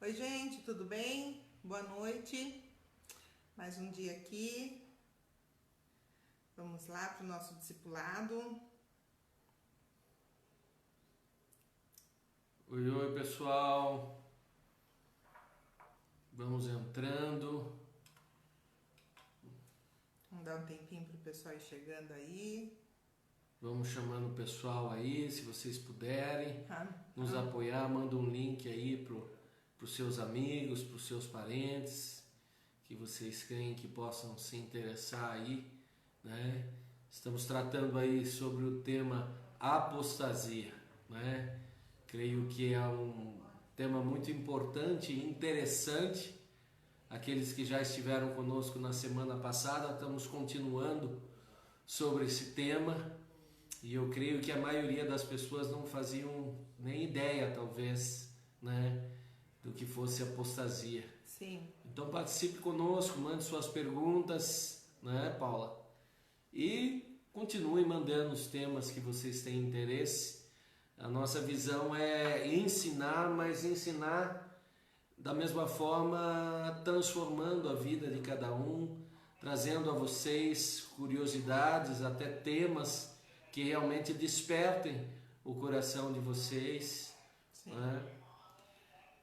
Oi, gente, tudo bem? Boa noite. Mais um dia aqui. Vamos lá para o nosso discipulado. Oi, pessoal. Vamos entrando. Vamos dar um tempinho para o pessoal ir chegando aí. Vamos chamando o pessoal aí, se vocês puderem nos apoiar, manda um link aí para os seus amigos, para os seus parentes, que vocês creem que possam se interessar aí, né? Estamos tratando aí sobre o tema apostasia, né? Creio que é um tema muito importante e interessante. Aqueles que já estiveram conosco na semana passada, estamos continuando sobre esse tema. E eu creio que a maioria das pessoas não faziam nem ideia, talvez, né, do que fosse apostasia. Sim. Então participe conosco, mande suas perguntas, né, Paula? E continue mandando os temas que vocês têm interesse. A nossa visão é ensinar, mas ensinar da mesma forma, transformando a vida de cada um, trazendo a vocês curiosidades, até temas que realmente despertem o coração de vocês. Sim. Né?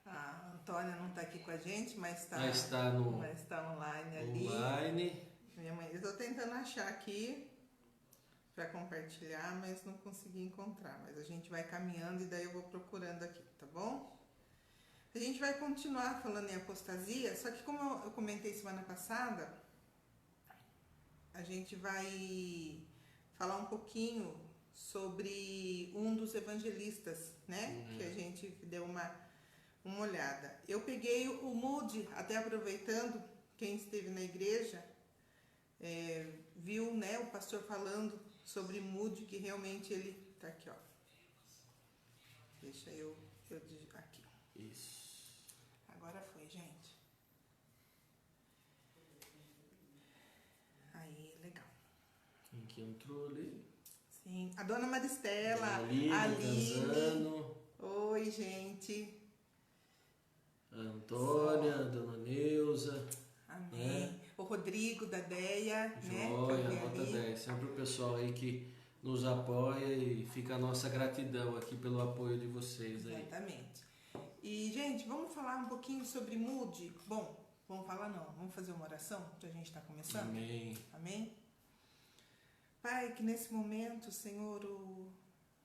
A Antônia não está aqui com a gente, mas Já está online ali. Online. Minha mãe, eu estou tentando achar aqui para compartilhar, mas não consegui encontrar. Mas a gente vai caminhando e daí eu vou procurando aqui, tá bom? A gente vai continuar falando em apostasia, só que como eu comentei semana passada, a gente vai falar um pouquinho sobre um dos evangelistas, né? Que a gente deu uma olhada. Eu peguei o Moody, até aproveitando, quem esteve na igreja, viu, né, o pastor falando sobre Moody, que realmente ele tá aqui, ó. Deixa eu aqui. Isso. Agora foi, gente. Aí, legal. Quem que entrou ali? Sim, a dona Maristela, a Aline. Oi, gente. A Antônia, a dona Neuza. Amém. Né? O Rodrigo da Deia, Joia, né? nota 10. Sempre o pessoal aí que nos apoia e fica a nossa gratidão aqui pelo apoio de vocês aí. Exatamente. E, gente, vamos falar um pouquinho sobre Moody? Bom, vamos falar não, vamos fazer uma oração, que a gente está começando? Amém. Amém? Pai, que nesse momento, Senhor,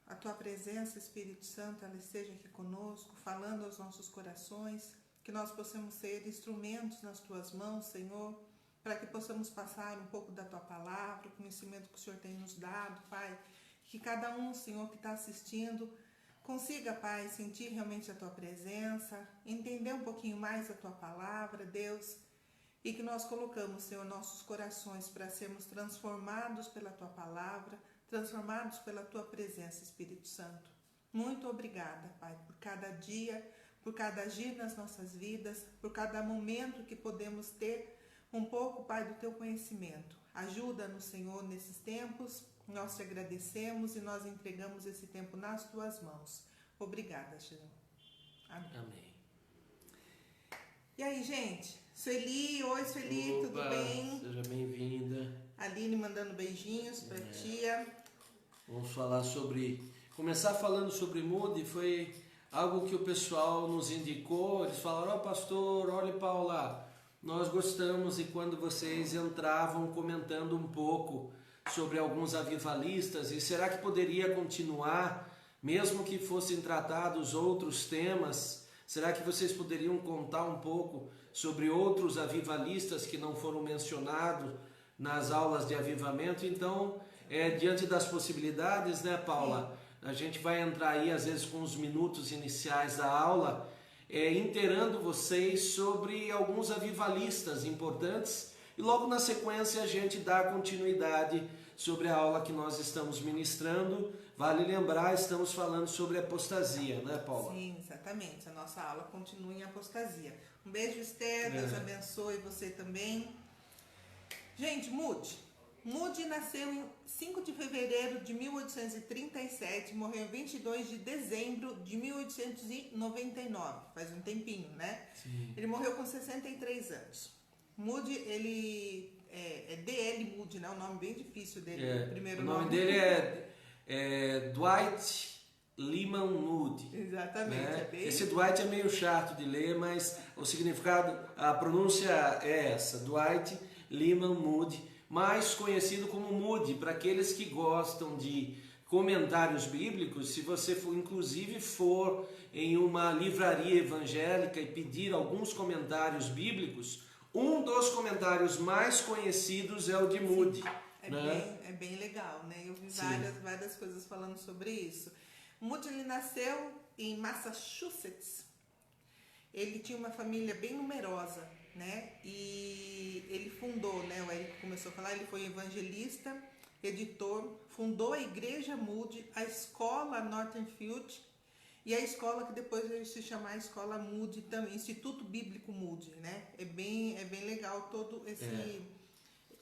a Tua presença, Espírito Santo, ela esteja aqui conosco, falando aos nossos corações, que nós possamos ser instrumentos nas Tuas mãos, Senhor, para que possamos passar um pouco da Tua palavra, o conhecimento que o Senhor tem nos dado, Pai, que cada um, Senhor, que está assistindo, consiga, Pai, sentir realmente a Tua presença, entender um pouquinho mais a Tua palavra, Deus, e que nós colocamos, Senhor, nossos corações para sermos transformados pela Tua palavra, transformados pela Tua presença, Espírito Santo. Muito obrigada, Pai, por cada dia, por cada agir nas nossas vidas, por cada momento que podemos ter um pouco, Pai, do Teu conhecimento. Ajuda-nos, Senhor, nesses tempos. Nós te agradecemos e nós entregamos esse tempo nas Tuas mãos. Obrigada, Senhor. Amém. Amém. E aí, gente? Sueli, oi Sueli, Opa, tudo bem? Seja bem-vinda. Aline mandando beijinhos pra tia. Vamos falar começar falando sobre Moody. Foi algo que o pessoal nos indicou. Eles falaram, ó pastor, olha Paula, nós gostamos, e quando vocês entravam comentando um pouco sobre alguns avivalistas, e será que poderia continuar, mesmo que fossem tratados outros temas? Será que vocês poderiam contar um pouco sobre outros avivalistas que não foram mencionados nas aulas de avivamento? Então, diante das possibilidades, né, Paula? A gente vai entrar aí, às vezes, com os minutos iniciais da aula, inteirando vocês sobre alguns avivalistas importantes, e logo na sequência a gente dá continuidade sobre a aula que nós estamos ministrando. Vale lembrar, estamos falando sobre apostasia, né, Paula? Sim, exatamente. A nossa aula continua em apostasia. Um beijo, Esther. Deus abençoe você também. Gente, Moody Moody nasceu em 5 de fevereiro de 1837, morreu em 22 de dezembro de 1899, faz um tempinho, né? Sim. Ele morreu com 63 anos. Moody, ele é D.L. Moody, né? O nome bem difícil dele, o primeiro nome. O nome dele é Dwight Lyman Moody. Exatamente. Né? Bem... Esse Dwight é meio chato de ler, mas o significado, a pronúncia é essa, Dwight Lyman Moody, mais conhecido como Moody, para aqueles que gostam de comentários bíblicos. Se você inclusive for em uma livraria evangélica e pedir alguns comentários bíblicos, um dos comentários mais conhecidos é o de Moody. É bem legal, né? Eu vi várias coisas falando sobre isso. Moody, ele nasceu em Massachusetts. Ele tinha uma família bem numerosa, né? E ele fundou, né? O Érico começou a falar, ele foi evangelista, editor, fundou a Igreja Moody, a escola Northfield e a escola que depois veio se chamar Escola Moody também, Instituto Bíblico Moody, né? É bem legal todo esse...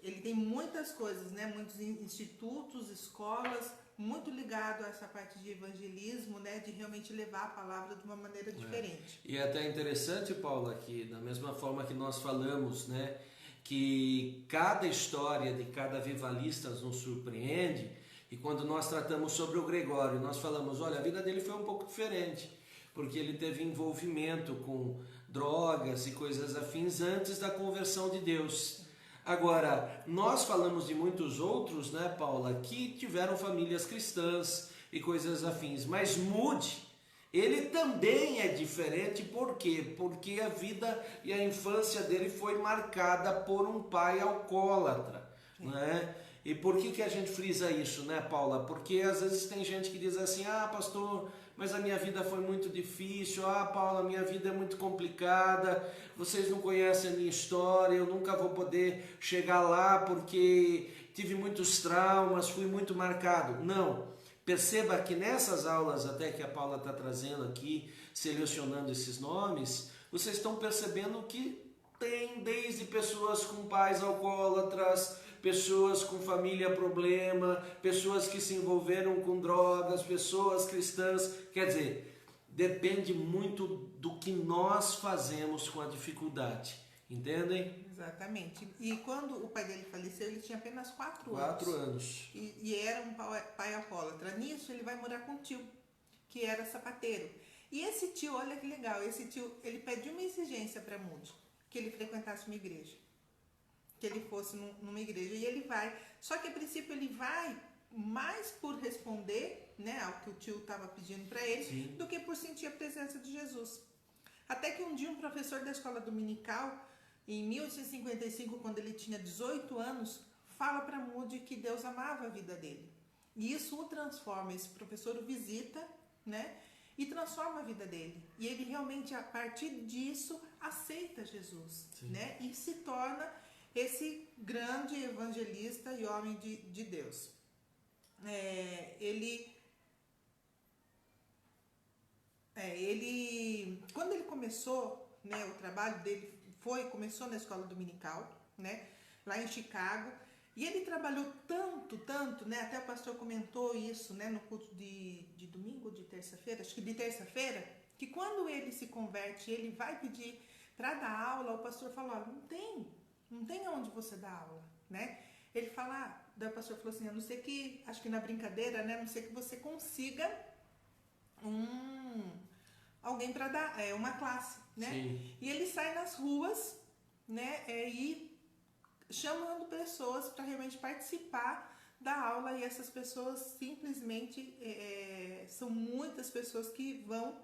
Ele tem muitas coisas, né? Muitos institutos, escolas, muito ligado a essa parte de evangelismo, né? De realmente levar a palavra de uma maneira diferente. E é até interessante, Paula, que da mesma forma que nós falamos, né? Que cada história de cada avivalista nos surpreende, e quando nós tratamos sobre o Gregório, nós falamos, olha, a vida dele foi um pouco diferente, porque ele teve envolvimento com drogas e coisas afins antes da conversão de Deus. Agora, nós falamos de muitos outros, né, Paula, que tiveram famílias cristãs e coisas afins, mas Moody, ele também é diferente, por quê? Porque a vida e a infância dele foi marcada por um pai alcoólatra, né? E por que a gente frisa isso, né, Paula? Porque às vezes tem gente que diz assim, pastor, mas a minha vida foi muito difícil, Paula, minha vida é muito complicada, vocês não conhecem a minha história, eu nunca vou poder chegar lá porque tive muitos traumas, fui muito marcado. Não, perceba que nessas aulas até que a Paula está trazendo aqui, selecionando esses nomes, vocês estão percebendo que tem desde pessoas com pais alcoólatras, pessoas com família problema, pessoas que se envolveram com drogas, pessoas cristãs. Quer dizer, depende muito do que nós fazemos com a dificuldade. Entendem? Exatamente. E quando o pai dele faleceu, ele tinha apenas 4 anos. 4 anos. E era um pai alcoólatra. Nisso, ele vai morar com um tio, que era sapateiro. E esse tio, olha que legal, esse tio, ele pede uma exigência para Moody, que ele frequentasse uma igreja. Que ele fosse numa igreja, e ele vai. Só que a princípio ele vai mais por responder, né, ao que o tio estava pedindo para ele, Sim, do que por sentir a presença de Jesus. Até que um dia um professor da escola dominical, em 1855, quando ele tinha 18 anos, fala para Moody que Deus amava a vida dele. E isso o transforma, esse professor o visita, né, e transforma a vida dele. E ele realmente, a partir disso, aceita Jesus, né, e se torna esse grande evangelista e homem de Deus. Quando ele começou, né, o trabalho dele começou na escola dominical, né, lá em Chicago, e ele trabalhou tanto, né, até o pastor comentou isso, né, no culto de domingo ou de terça-feira, acho que de terça-feira, que quando ele se converte, ele vai pedir para dar aula, o pastor falou, não tem aonde você dar aula, né? Ele fala, daí o pastor falou assim, a não ser que, acho que na brincadeira, né, a não ser que você consiga alguém para dar uma classe, né? sim. E ele sai nas ruas, né, e chamando pessoas para realmente participar da aula, e essas pessoas simplesmente são muitas pessoas que vão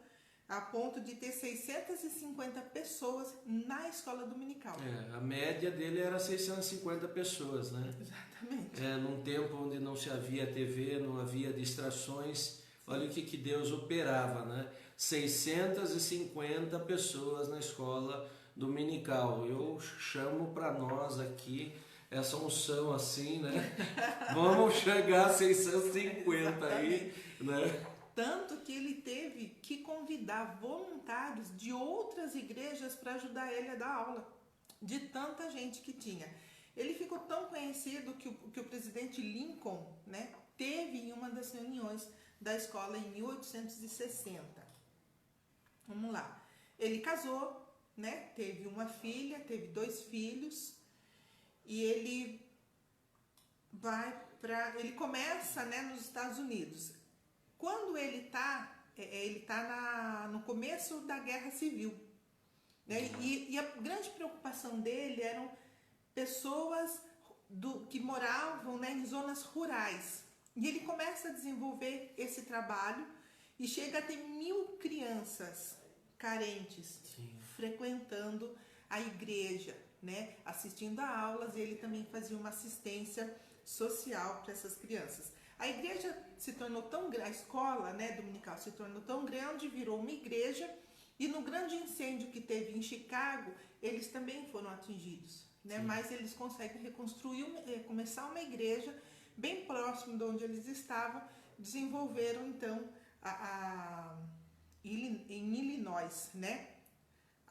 a ponto de ter 650 pessoas na escola dominical. A média dele era 650 pessoas, né? Exatamente. Num tempo onde não se havia TV, não havia distrações, olha o que Deus operava, né? 650 pessoas na escola dominical. Eu chamo para nós aqui essa unção assim, né? Vamos chegar a 650 aí, né? Tanto que ele teve que convidar voluntários de outras igrejas para ajudar ele a dar aula, de tanta gente que tinha. Ele ficou tão conhecido que o presidente Lincoln, né, teve em uma das reuniões da escola em 1860. Vamos lá. Ele casou, né, teve uma filha, teve 2 filhos, e ele ele começa, né, nos Estados Unidos. Quando ele tá no começo da Guerra Civil, né, e a grande preocupação dele eram pessoas que moravam, né, em zonas rurais. E ele começa a desenvolver esse trabalho e chega a ter 1.000 crianças carentes, sim, frequentando a igreja, né, assistindo a aulas, e ele também fazia uma assistência social para essas crianças. A igreja se tornou tão grande, a escola, né, dominical se tornou tão grande, virou uma igreja, e no grande incêndio que teve em Chicago, eles também foram atingidos, né, mas eles conseguem reconstruir, começar uma igreja bem próximo de onde eles estavam, desenvolveram então em Illinois, né,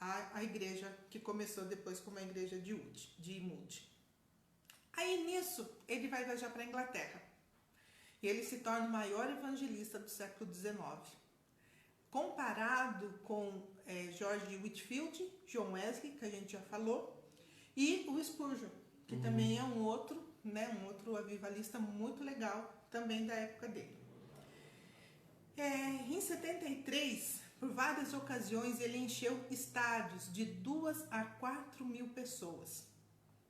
a igreja que começou depois como a igreja de Moody. Aí nisso ele vai viajar para a Inglaterra e ele se torna o maior evangelista do século XIX, comparado com George Whitefield, John Wesley, que a gente já falou, e o Spurgeon, que também é um outro avivalista muito legal, também da época dele. Em 73, por várias ocasiões, ele encheu estádios de 2 a 4 mil pessoas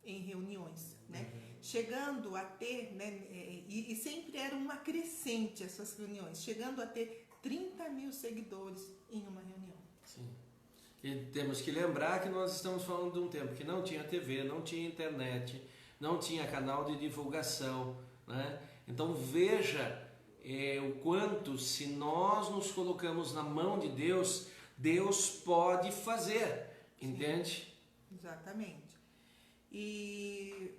em reuniões, né? Chegando a ter, né, e sempre era uma crescente essas reuniões, chegando a ter 30 mil seguidores em uma reunião. Sim. E temos que lembrar que nós estamos falando de um tempo que não tinha TV, não tinha internet, não tinha canal de divulgação, né? Então veja o quanto, se nós nos colocamos na mão de Deus, Deus pode fazer, entende? Sim, exatamente. E,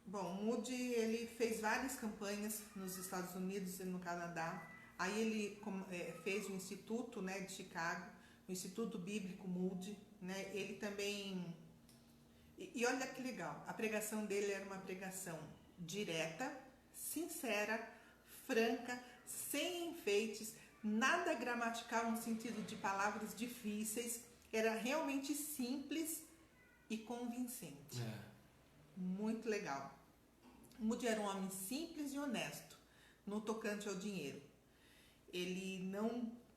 bom, Moody, ele fez várias campanhas nos Estados Unidos e no Canadá. Aí ele fez o Instituto, né, de Chicago, o Instituto Bíblico Moody, né? Ele também... E olha que legal, a pregação dele era uma pregação direta, sincera, franca, sem enfeites, nada gramatical no sentido de palavras difíceis, era realmente simples e convincente. Muito legal. Moody era um homem simples e honesto no tocante ao dinheiro. Ele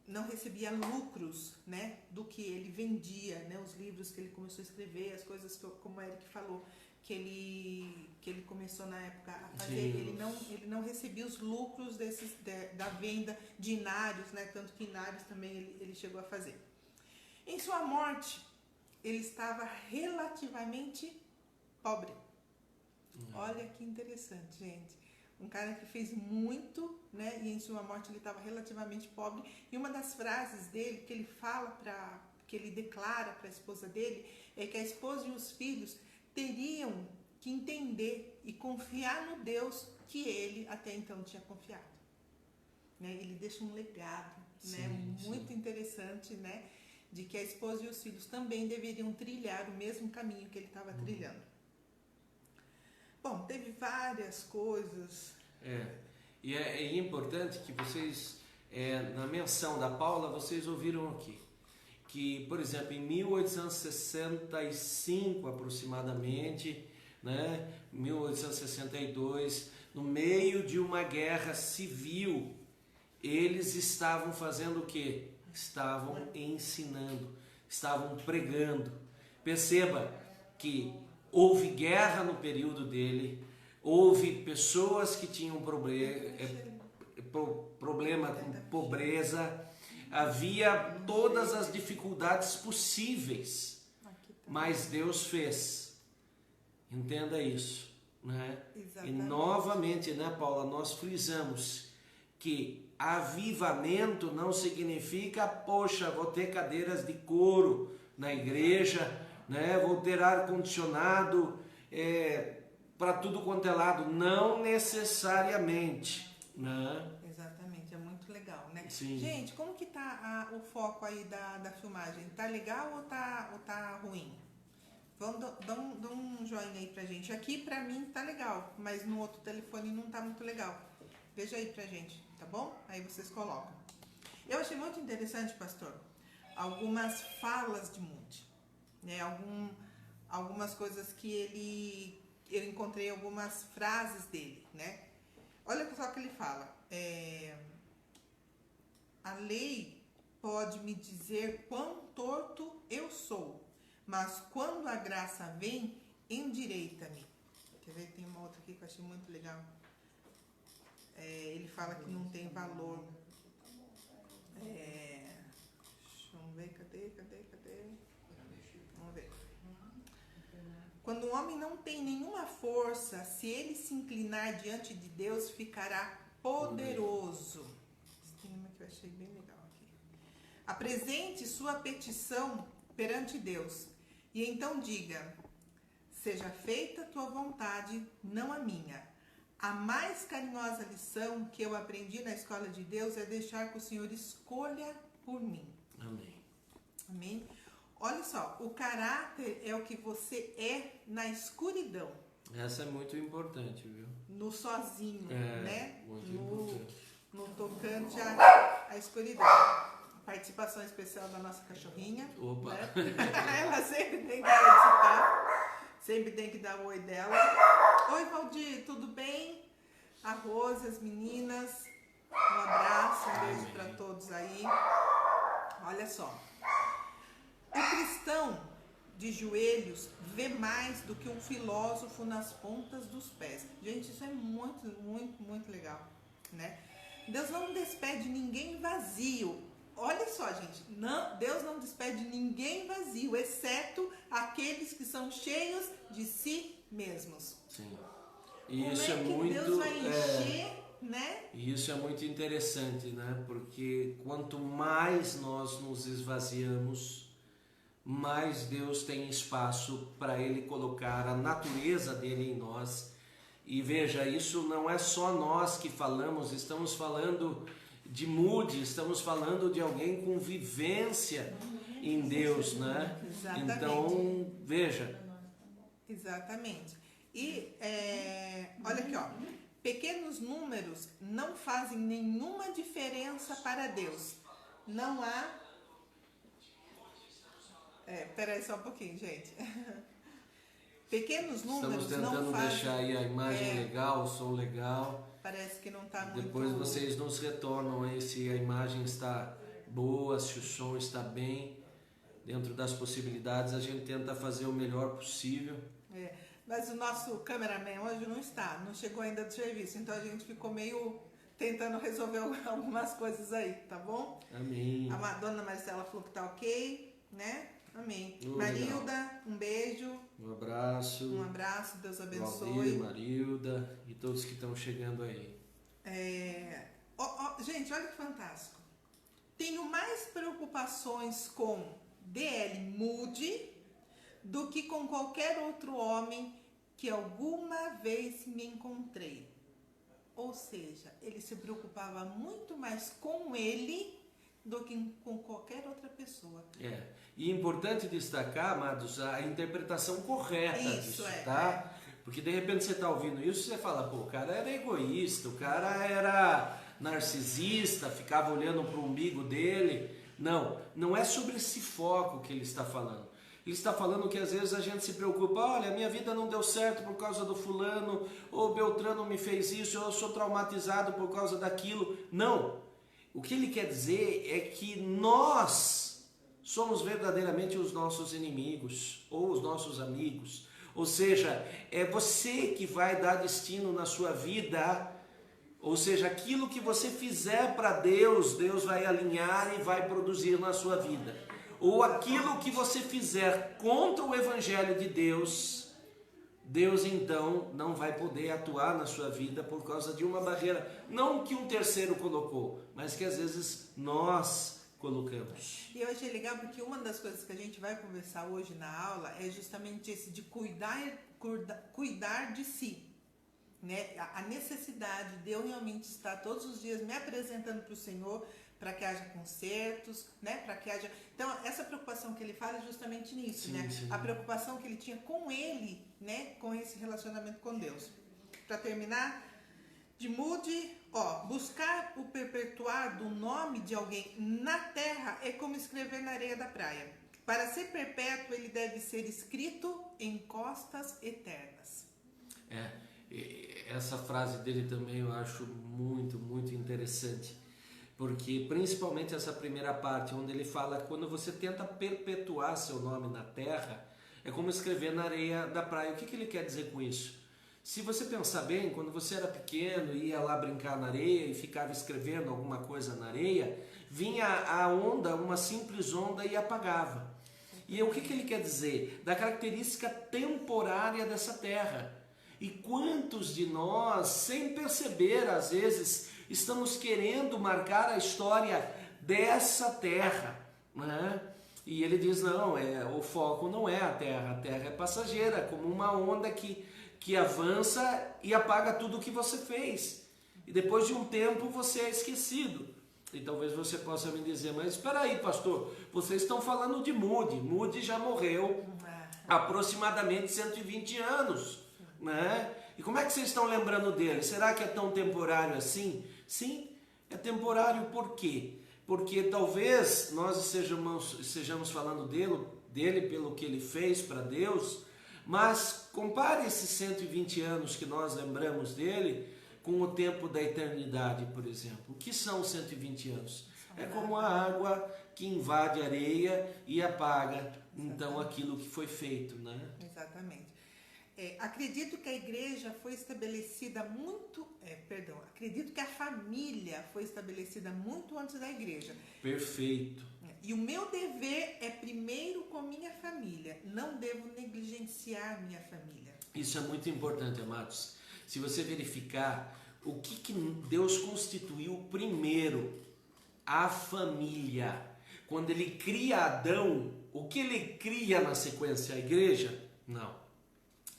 não recebia lucros, né, do que ele vendia, né, os livros que ele começou a escrever, as coisas como o Eric falou, que ele começou na época a fazer. Ele não recebia os lucros da venda de inários, né, tanto que inários também ele chegou a fazer. Em sua morte, ele estava relativamente pobre. Olha que interessante, gente. Um cara que fez muito, né, e em sua morte ele estava relativamente pobre. E uma das frases dele que ele fala que ele declara para a esposa dele é que a esposa e os filhos teriam que entender e confiar no Deus que ele até então tinha confiado. Né? Ele deixa um legado, né, muito interessante, né, de que a esposa e os filhos também deveriam trilhar o mesmo caminho que ele estava trilhando. Bom, teve várias coisas. E é importante que vocês, na menção da Paula, vocês ouviram aqui, que, por exemplo, em 1865 aproximadamente, né, 1862, no meio de uma guerra civil, eles estavam fazendo o quê? Estavam ensinando, estavam pregando. Perceba que houve guerra no período dele, houve pessoas que tinham problema com pobreza, havia todas as dificuldades possíveis, mas Deus fez. Entenda isso, né? E novamente, né, Paula, nós frisamos que avivamento não significa, poxa, vou ter cadeiras de couro na igreja, né? Vou ter ar-condicionado para tudo quanto é lado. Não necessariamente, né? Exatamente, é muito legal, né? Sim. Gente, como que tá o foco aí da filmagem? Tá legal ou tá ruim? Dá um joinha aí pra gente. Aqui pra mim tá legal, mas no outro telefone não tá muito legal. Veja aí pra gente, tá bom? Aí vocês colocam. Eu achei muito interessante, pastor, algumas falas de Moody, né? Algumas coisas que eu encontrei algumas frases dele, né? Olha só o que ele fala. A lei pode me dizer quão torto eu sou, mas quando a graça vem, endireita-me. Quer ver? Tem uma outra aqui que eu achei muito legal. Ele fala que não tem valor. Vamos ver, cadê? Vamos ver. Quando o homem não tem nenhuma força, se ele se inclinar diante de Deus, ficará poderoso. Tem uma que eu achei bem legal aqui. Apresente sua petição perante Deus e então diga: seja feita a tua vontade, não a minha. A mais carinhosa lição que eu aprendi na escola de Deus é deixar que o Senhor escolha por mim. Amém. Amém? Olha só, o caráter é o que você é na escuridão. Essa é muito importante, viu? No sozinho, né? Muito importante. No tocante à escuridão. Participação especial da nossa cachorrinha. Opa! Né? Ela sempre tem que participar. Sempre tem que dar o oi dela. Oi, Valdir, tudo bem? A Rose, as meninas. Um abraço, um beijo para todos aí. Olha só. O cristão de joelhos vê mais do que um filósofo nas pontas dos pés. Gente, isso é muito, muito, muito legal, né? Deus não despede ninguém vazio. Olha só, gente, Deus não despede ninguém vazio, exceto aqueles que são cheios de si mesmos. Sim. E como isso é que muito, Deus vai encher, né? E isso é muito interessante, né? Porque quanto mais nós nos esvaziamos, mais Deus tem espaço para Ele colocar a natureza dele em nós. E veja, isso não é só nós que falamos, estamos falando de Moody, estamos falando de alguém com vivência em Deus, né? Exatamente. Então, veja. Exatamente. E olha aqui, ó. Pequenos números não fazem nenhuma diferença para Deus. Não há... peraí só um pouquinho, gente. Pequenos números não fazem... Estamos tentando deixar aí a imagem legal, o som legal. Parece que não está muito... Depois vocês nos retornam aí se a imagem está boa, se o som está bem. Dentro das possibilidades, a gente tenta fazer o melhor possível. Mas o nosso cameraman hoje não está, não chegou ainda do serviço. Então a gente ficou meio tentando resolver algumas coisas aí, tá bom? Amém. A dona Marcela falou que tá ok, né? Amém. Legal. Marilda, um beijo. Um abraço. Um abraço, Deus abençoe. Valdir, Marilda e todos que estão chegando aí. Gente, olha que fantástico. Tenho mais preocupações com D.L. Moody do que com qualquer outro homem que alguma vez me encontrei. Ou seja, ele se preocupava muito mais com ele do que com qualquer outra pessoa. E é importante destacar, amados, a interpretação correta disso, tá? Porque de repente você está ouvindo isso e você fala, pô, o cara era egoísta, o cara era narcisista, ficava olhando para o umbigo dele. Não, não é sobre esse foco que ele está falando. Ele está falando que às vezes a gente se preocupa, olha, minha vida não deu certo por causa do fulano, ou Beltrano me fez isso, ou eu sou traumatizado por causa daquilo. Não, o que ele quer dizer é que nós somos verdadeiramente os nossos inimigos, ou os nossos amigos. Ou seja, é você que vai dar destino na sua vida. Ou seja, aquilo que você fizer para Deus, Deus vai alinhar e vai produzir na sua vida. Ou aquilo que você fizer contra o Evangelho de Deus, Deus então não vai poder atuar na sua vida por causa de uma barreira, não que um terceiro colocou, mas que às vezes nós colocamos. E eu achei legal porque uma das coisas que a gente vai conversar hoje na aula é justamente esse de cuidar de si. Né? A necessidade de eu realmente estar todos os dias me apresentando para o Senhor, para que haja consertos, né? Para que haja... Então, essa preocupação que ele fala é justamente nisso, Sim, né? sim. A preocupação que ele tinha com ele, né? Com esse relacionamento com Deus. Para terminar, de Moody, buscar o perpetuar do nome de alguém na terra é como escrever na areia da praia. Para ser perpétuo, ele deve ser escrito em costas eternas. Essa frase dele também eu acho muito, muito interessante. Porque principalmente essa primeira parte, onde ele fala que quando você tenta perpetuar seu nome na terra, é como escrever na areia da praia. O que ele quer dizer com isso? Se você pensar bem, quando você era pequeno e ia lá brincar na areia e ficava escrevendo alguma coisa na areia, vinha a onda, uma simples onda, e apagava. E o que ele quer dizer? Da característica temporária dessa terra. E quantos de nós, sem perceber, às vezes, estamos querendo marcar a história dessa terra, né? E ele diz, não, o foco não é a terra é passageira, como uma onda que avança e apaga tudo o que você fez. E depois de um tempo você é esquecido. E talvez você possa me dizer, mas espera aí, pastor, vocês estão falando de Moody. Moody já morreu há aproximadamente 120 anos, né? E como é que vocês estão lembrando dele? Será que é tão temporário assim? Sim, é temporário por quê? Porque talvez nós estejamos falando dele pelo que ele fez para Deus, mas compare esses 120 anos que nós lembramos dele com o tempo da eternidade, por exemplo. O que são 120 anos? É como a água que invade a areia e apaga, então, aquilo que foi feito, né? Exatamente. Acredito que a igreja foi estabelecida acredito que a família foi estabelecida muito antes da igreja. Perfeito. E o meu dever é primeiro com minha família. Não devo negligenciar minha família. Isso é muito importante, amados. Se você verificar o que Deus constituiu primeiro, a família. Quando ele cria Adão, o que ele cria na sequência? A igreja? Não.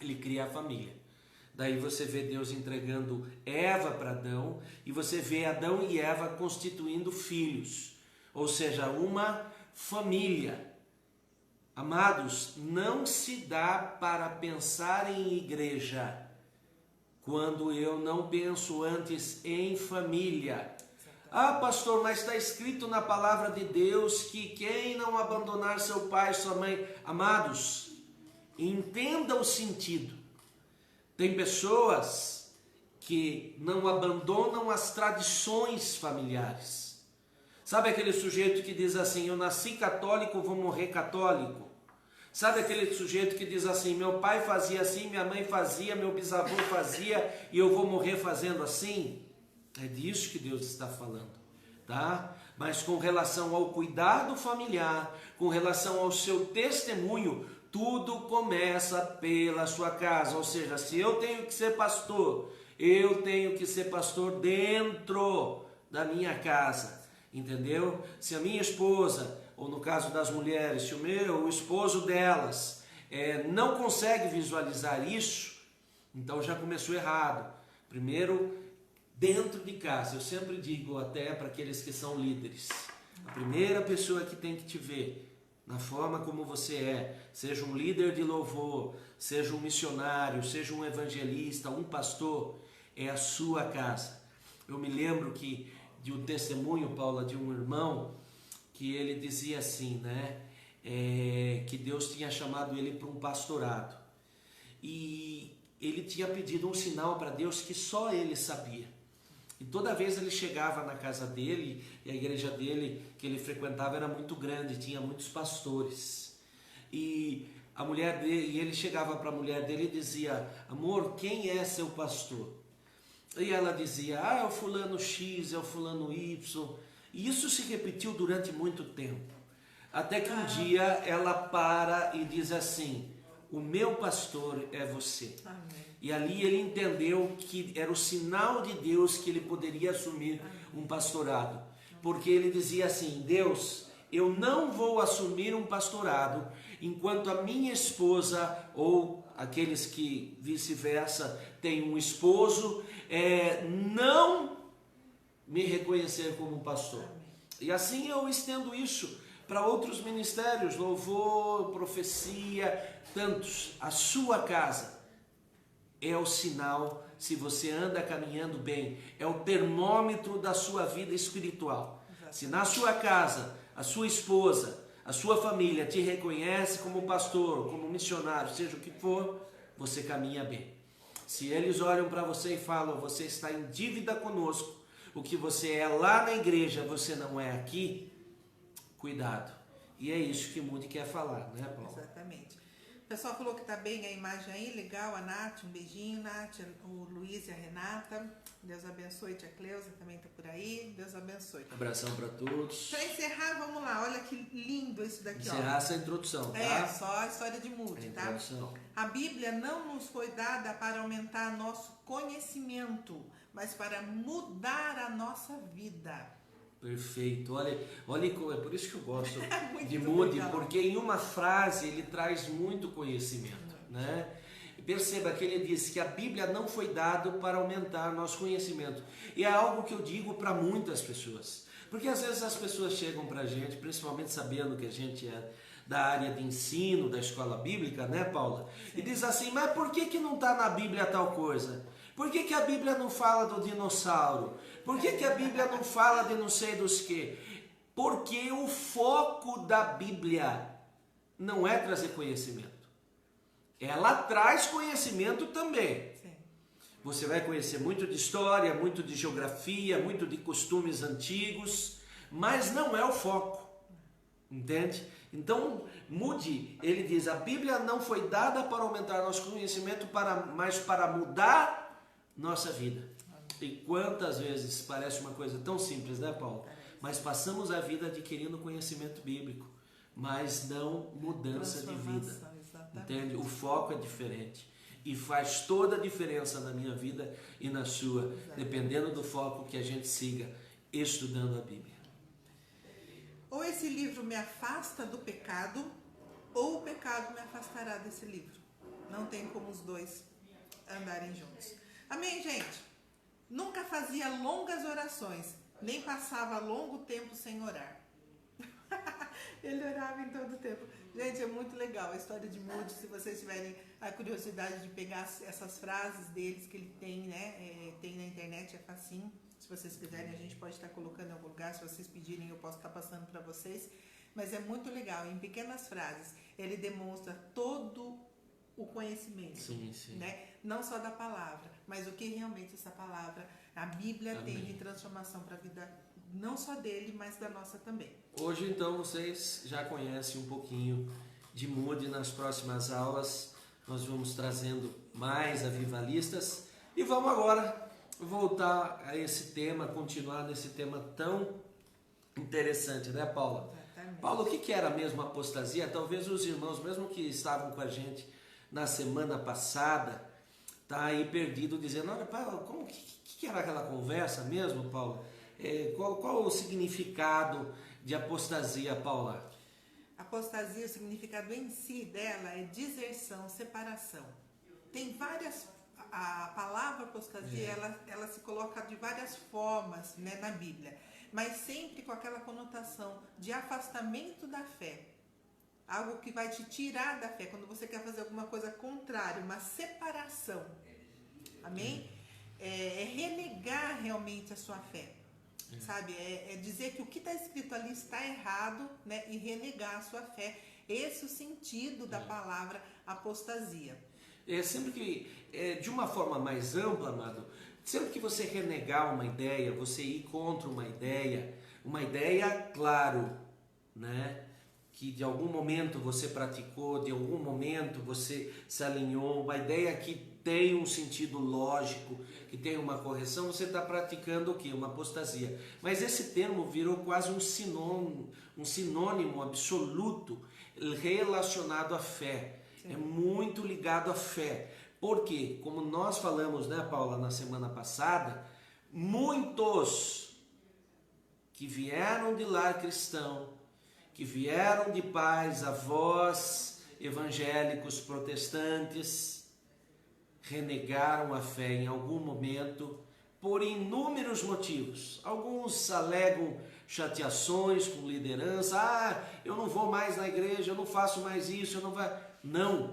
Ele cria a família. Daí você vê Deus entregando Eva para Adão e você vê Adão e Eva constituindo filhos. Ou seja, uma família. Amados, não se dá para pensar em igreja quando eu não penso antes em família. Ah, pastor, mas está escrito na palavra de Deus que quem não abandonar seu pai e sua mãe... Amados, entenda o sentido. Tem pessoas que não abandonam as tradições familiares. Sabe aquele sujeito que diz assim, eu nasci católico, vou morrer católico? Sabe aquele sujeito que diz assim, meu pai fazia assim, minha mãe fazia, meu bisavô fazia e eu vou morrer fazendo assim? É disso que Deus está falando, tá? Mas com relação ao cuidado familiar, com relação ao seu testemunho, tudo começa pela sua casa. Ou seja, se eu tenho que ser pastor, eu tenho que ser pastor dentro da minha casa, entendeu? Se a minha esposa, ou no caso das mulheres, se o esposo delas não consegue visualizar isso, então já começou errado. Primeiro, dentro de casa, eu sempre digo até para aqueles que são líderes, a primeira pessoa que tem que te ver na forma como você é, seja um líder de louvor, seja um missionário, seja um evangelista, um pastor, é a sua casa. Eu me lembro de um testemunho, Paula, de um irmão, que ele dizia assim, né, que Deus tinha chamado ele para um pastorado, e ele tinha pedido um sinal para Deus que só ele sabia. E toda vez ele chegava na casa dele, e a igreja dele que ele frequentava era muito grande, tinha muitos pastores. E a mulher dele, e ele chegava para a mulher dele e dizia, amor, quem é seu pastor? E ela dizia, é o fulano X, é o fulano Y. E isso se repetiu durante muito tempo. Até que um dia ela para e diz assim, o meu pastor é você. Amém. E ali ele entendeu que era o sinal de Deus que ele poderia assumir um pastorado. Porque ele dizia assim, Deus, eu não vou assumir um pastorado enquanto a minha esposa, ou aqueles que vice-versa têm um esposo, não me reconhecer como pastor. E assim eu estendo isso para outros ministérios, louvor, profecia, tantos. A sua casa é o sinal, se você anda caminhando bem, é o termômetro da sua vida espiritual. Se na sua casa, a sua esposa, a sua família te reconhece como pastor, como missionário, seja o que for, você caminha bem. Se eles olham para você e falam, você está em dívida conosco, o que você é lá na igreja, você não é aqui, cuidado. E é isso que Moody quer falar, né, Paulo? Exatamente. O pessoal falou que tá bem a imagem aí, legal, a Nath, um beijinho, Nath, o Luiz e a Renata, Deus abençoe, tia Cleusa também tá por aí, Deus abençoe. Abração para todos. Para encerrar, vamos lá, olha que lindo isso daqui, encerrar essa introdução, tá? É, só a história de Moody, tá? Introdução. A Bíblia não nos foi dada para aumentar nosso conhecimento, mas para mudar a nossa vida. Perfeito, olha, é por isso que eu gosto de Muito Moody, legal. porque em uma frase ele traz muito conhecimento, né? Perceba que ele diz que a Bíblia não foi dada para aumentar nosso conhecimento, e é algo que eu digo para muitas pessoas, porque às vezes as pessoas chegam para a gente, principalmente sabendo que a gente é da área de ensino, da escola bíblica, né, Paula? Sim. E diz assim, mas por que não está na Bíblia tal coisa? Por que a Bíblia não fala do dinossauro? Por que a Bíblia não fala de não sei dos quê? Porque o foco da Bíblia não é trazer conhecimento. Ela traz conhecimento também. Sim. Você vai conhecer muito de história, muito de geografia, muito de costumes antigos, mas não é o foco. Entende? Então, Moody, ele diz, a Bíblia não foi dada para aumentar nosso conhecimento, mas para mudar nossa vida. E quantas vezes parece uma coisa tão simples, né, Paulo? Mas passamos a vida adquirindo conhecimento bíblico, mas não mudança de vida. Entende? O foco é diferente. E faz toda a diferença na minha vida e na sua, dependendo do foco que a gente siga estudando a Bíblia. Ou esse livro me afasta do pecado, ou o pecado me afastará desse livro. Não tem como os dois andarem juntos. Amém, gente? Nunca fazia longas orações, nem passava longo tempo sem orar. Ele orava em todo o tempo. Gente, é muito legal a história de Moody. Se vocês tiverem a curiosidade de pegar essas frases deles que ele tem, né? Tem na internet, é facinho. Se vocês quiserem, a gente pode estar colocando em algum lugar. Se vocês pedirem, eu posso estar passando para vocês. Mas é muito legal. Em pequenas frases, ele demonstra todo o conhecimento. Sim, sim. Né? Não só da palavra, mas o que realmente essa palavra, a Bíblia Amém. Tem de transformação para a vida, não só dele, mas da nossa também. Hoje, então, vocês já conhecem um pouquinho de Moody. Nas próximas aulas, nós vamos trazendo mais avivalistas. E vamos agora voltar a esse tema, continuar nesse tema tão interessante, né, Paula? Exatamente. Paulo, o que era mesmo apostasia? Talvez os irmãos, mesmo que estavam com a gente na semana passada, tá aí perdido dizendo, olha, Paulo, como que era aquela conversa mesmo, Paulo? Qual o significado de apostasia, Paula? Apostasia, o significado em si dela é deserção, separação. Tem várias... A palavra apostasia, ela se coloca de várias formas, né, na Bíblia, mas sempre com aquela conotação de afastamento da fé. Algo que vai te tirar da fé, quando você quer fazer alguma coisa contrária, uma separação. Amém? É renegar realmente a sua fé. Sabe? É dizer que o que está escrito ali está errado, né? E renegar a sua fé. Esse é o sentido da palavra apostasia. Sempre que, de uma forma mais ampla, amado, sempre que você renegar uma ideia, você ir contra uma ideia, claro, né? Que de algum momento você praticou, de algum momento você se alinhou, uma ideia que tem um sentido lógico, que tem uma correção, você está praticando o quê? Uma apostasia. Mas esse termo virou quase um sinônimo absoluto relacionado à fé. Sim. É muito ligado à fé. Porque, como nós falamos, né, Paula, na semana passada, muitos que vieram de lar cristão, que vieram de pais, avós, evangélicos, protestantes, renegaram a fé em algum momento por inúmeros motivos. Alguns alegam chateações com liderança. Ah, eu não vou mais na igreja, eu não faço mais isso, eu não vou... Não.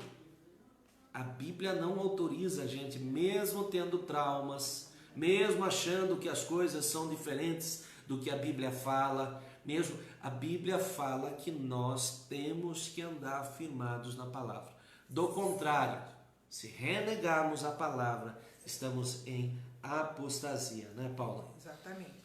A Bíblia não autoriza a gente, mesmo tendo traumas, mesmo achando que as coisas são diferentes do que a Bíblia fala, mesmo a Bíblia fala que nós temos que andar firmados na palavra. Do contrário, se renegarmos a palavra, estamos em apostasia, né, Paula? Exatamente.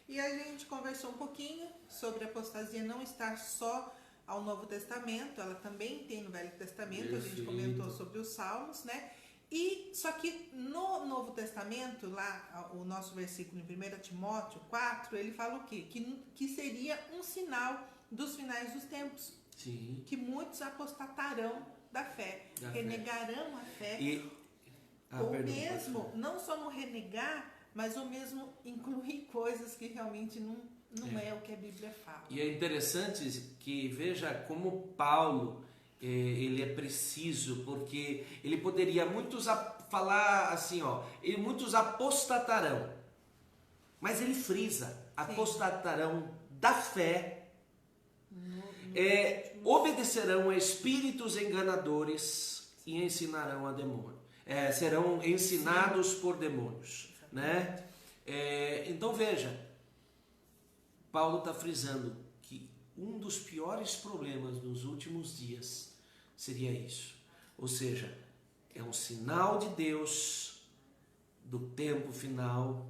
E a gente conversou um pouquinho sobre a apostasia não estar só ao Novo Testamento, ela também tem no Velho Testamento. Perfeito. A gente comentou sobre os Salmos, né? E só que no Novo Testamento, lá o nosso versículo em 1 Timóteo 4, ele fala o quê? Que seria um sinal dos finais dos tempos. Sim. Que muitos apostatarão da fé, renegarão a fé. Ou mesmo, não só no renegar, mas ou mesmo incluir coisas que realmente não é o que a Bíblia fala. E é interessante que veja como Paulo, ele é preciso, porque ele poderia muitos falar assim, ó, e muitos apostatarão, mas ele frisa, apostatarão da fé, obedecerão a espíritos enganadores e ensinarão a demônios. Serão ensinados por demônios, né? Então veja, Paulo está frisando que um dos piores problemas nos últimos dias seria isso. Ou seja, é um sinal de Deus do tempo final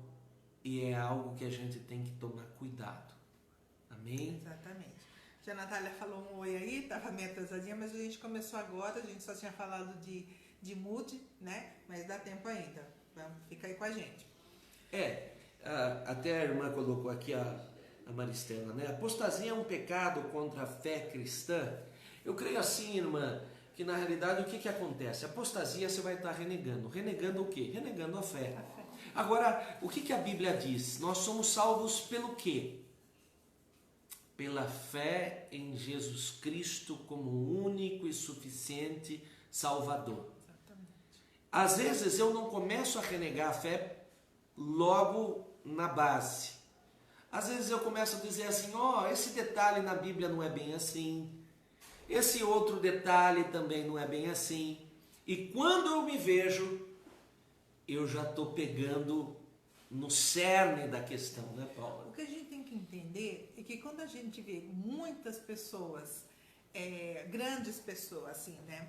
e é algo que a gente tem que tomar cuidado. Amém? Exatamente. Já a Natália falou um oi aí, estava meio atrasadinha, mas a gente começou agora, a gente só tinha falado de Moody, né? Mas dá tempo ainda. Fica aí com a gente. Até a irmã colocou aqui a Maristela, né? Apostasia é um pecado contra a fé cristã. Eu creio assim, irmã, que na realidade o que acontece? Apostasia você vai estar renegando. Renegando o quê? Renegando a fé. Agora, o que a Bíblia diz? Nós somos salvos pelo quê? Pela fé em Jesus Cristo como único e suficiente Salvador. Às vezes eu não começo a renegar a fé logo na base. Às vezes eu começo a dizer assim, esse detalhe na Bíblia não é bem assim, esse outro detalhe também não é bem assim. E quando eu me vejo, eu já estou pegando no cerne da questão, né, Paula? O que a gente tem que entender é que quando a gente vê muitas pessoas, grandes pessoas assim, né,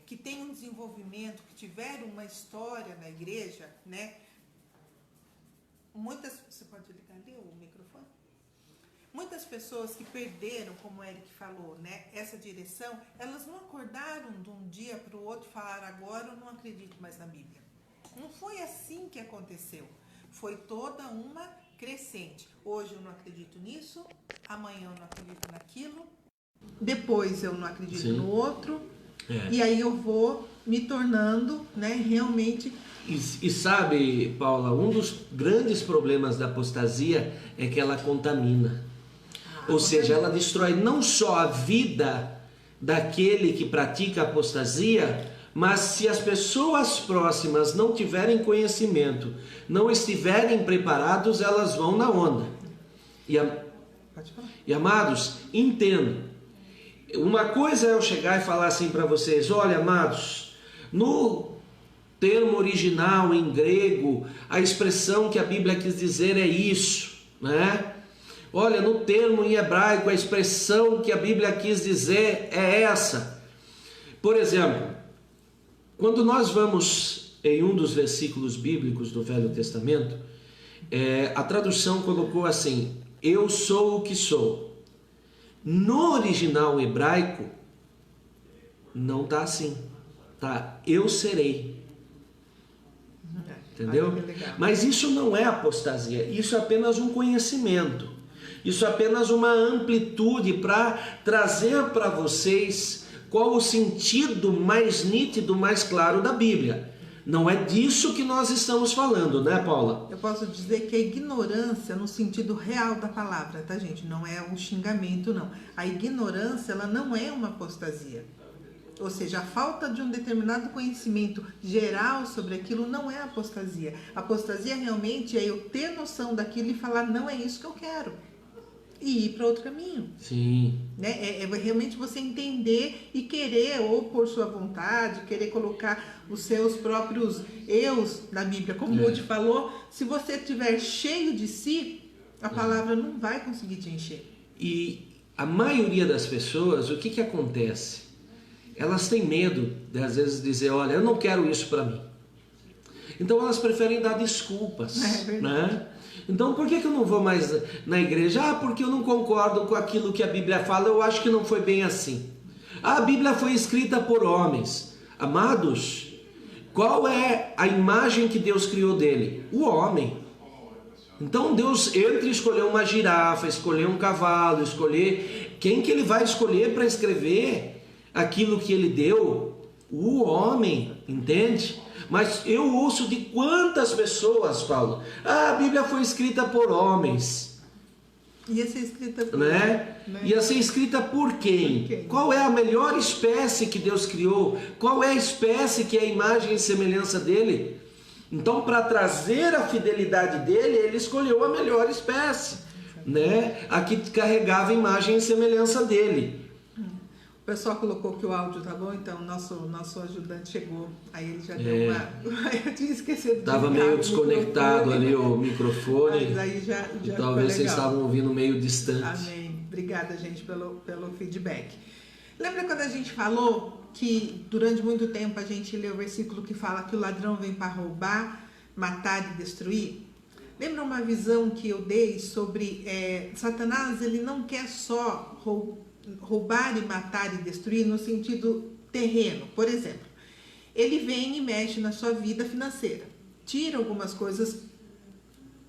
que têm um desenvolvimento, que tiveram uma história na igreja, né, você pode ligar ali o microfone? Muitas pessoas que perderam, como o Eric falou, né, essa direção, elas não acordaram de um dia para o outro e falaram, agora eu não acredito mais na Bíblia. Não foi assim que aconteceu. Foi toda uma crescente. Hoje eu não acredito nisso, amanhã eu não acredito naquilo, depois eu não acredito no outro, e aí eu vou me tornando, né, realmente... E sabe, Paula, um dos grandes problemas da apostasia é que ela contamina. Ou seja, ela destrói não só a vida daquele que pratica a apostasia, mas se as pessoas próximas não tiverem conhecimento, não estiverem preparados, elas vão na onda. E amados, entendam. Uma coisa é eu chegar e falar assim para vocês, olha, amados, no termo original em grego, a expressão que a Bíblia quis dizer é isso, né? Olha, no termo em hebraico, a expressão que a Bíblia quis dizer é essa. Por exemplo, quando nós vamos em um dos versículos bíblicos do Velho Testamento, a tradução colocou assim, eu sou o que sou. No original hebraico, não está assim, tá? Eu serei. Entendeu? Mas isso não é apostasia, isso é apenas um conhecimento, isso é apenas uma amplitude para trazer para vocês qual o sentido mais nítido, mais claro da Bíblia. Não é disso que nós estamos falando, né, Paula? Eu posso dizer que a ignorância, no sentido real da palavra, tá, gente? Não é um xingamento, não. A ignorância, ela não é uma apostasia. Ou seja, a falta de um determinado conhecimento geral sobre aquilo não é apostasia. Apostasia realmente é eu ter noção daquilo e falar, não é isso que eu quero. e ir para outro caminho. Sim. Né? É realmente você entender e querer, ou por sua vontade, querer colocar os seus próprios eus na Bíblia. Como o Moody falou, se você estiver cheio de si, a palavra não vai conseguir te encher. E a maioria das pessoas, o que acontece? Elas têm medo de às vezes dizer, olha, eu não quero isso para mim. Então elas preferem dar desculpas, né? Então por que eu não vou mais na igreja? Porque eu não concordo com aquilo que a Bíblia fala, eu acho que não foi bem assim. A Bíblia foi escrita por homens. Amados, qual é a imagem que Deus criou dele? O homem. Então Deus, entre escolher uma girafa, escolher um cavalo, escolher quem que ele vai escolher para escrever aquilo que ele deu? O homem, entende? Mas eu ouço de quantas pessoas, Paulo? A Bíblia foi escrita por homens. Ia ser escrita por né? Ia ser escrita por quem? Qual é a melhor espécie que Deus criou? Qual é a espécie que é a imagem e semelhança dele? Então, para trazer a fidelidade dele, ele escolheu a melhor espécie, né? A que carregava a imagem e semelhança dele. O pessoal colocou que o áudio tá bom, então nosso ajudante chegou. Aí ele já deu uma... Eu tinha esquecido. Estava meio desconectado ali o microfone. Mas aí já e talvez vocês estavam ouvindo meio distante. Amém. Obrigada, gente, pelo feedback. Lembra quando a gente falou que durante muito tempo a gente leu o versículo que fala que o ladrão vem para roubar, matar e destruir? Lembra uma visão que eu dei sobre Satanás? Ele não quer só roubar e matar e destruir no sentido terreno. Por exemplo, ele vem e mexe na sua vida financeira, tira algumas coisas,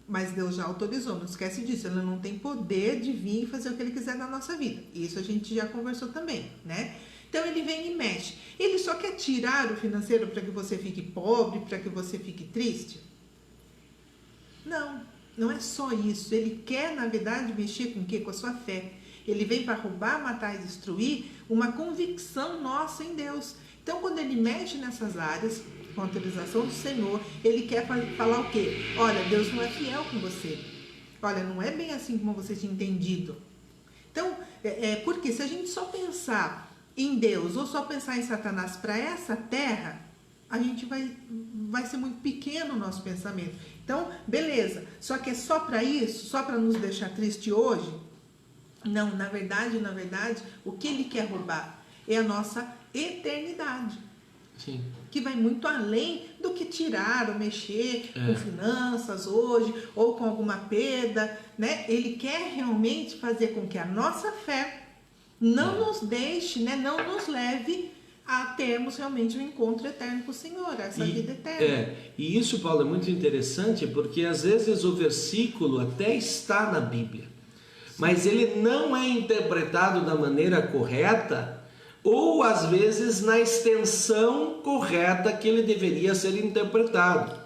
mas Deus já autorizou, não esquece disso, ele não tem poder de vir e fazer o que ele quiser na nossa vida. Isso a gente já conversou também, né? Então ele vem e mexe. Ele só quer tirar o financeiro para que você fique pobre, para que você fique triste? Não, não é só isso. Ele quer, na verdade, mexer com o quê? Com a sua fé. Ele vem para roubar, matar e destruir uma convicção nossa em Deus. Então, quando ele mexe nessas áreas, com a autorização do Senhor, ele quer falar o quê? Olha, Deus não é fiel com você. Olha, não é bem assim como você tinha entendido. Então, porque se a gente só pensar em Deus ou só pensar em Satanás para essa terra, a gente vai ser muito pequeno o nosso pensamento. Então, beleza. Só que é só para isso? Só para nos deixar triste hoje? Não, na verdade, o que ele quer roubar é a nossa eternidade. Sim. Que vai muito além do que tirar ou mexer com finanças hoje, ou com alguma perda, né? Ele quer realmente fazer com que a nossa fé não nos deixe, né? Não nos leve a termos realmente um encontro eterno com o Senhor, essa vida eterna. E isso, Paulo, é muito interessante, porque às vezes o versículo até está na Bíblia, mas ele não é interpretado da maneira correta, ou às vezes na extensão correta que ele deveria ser interpretado.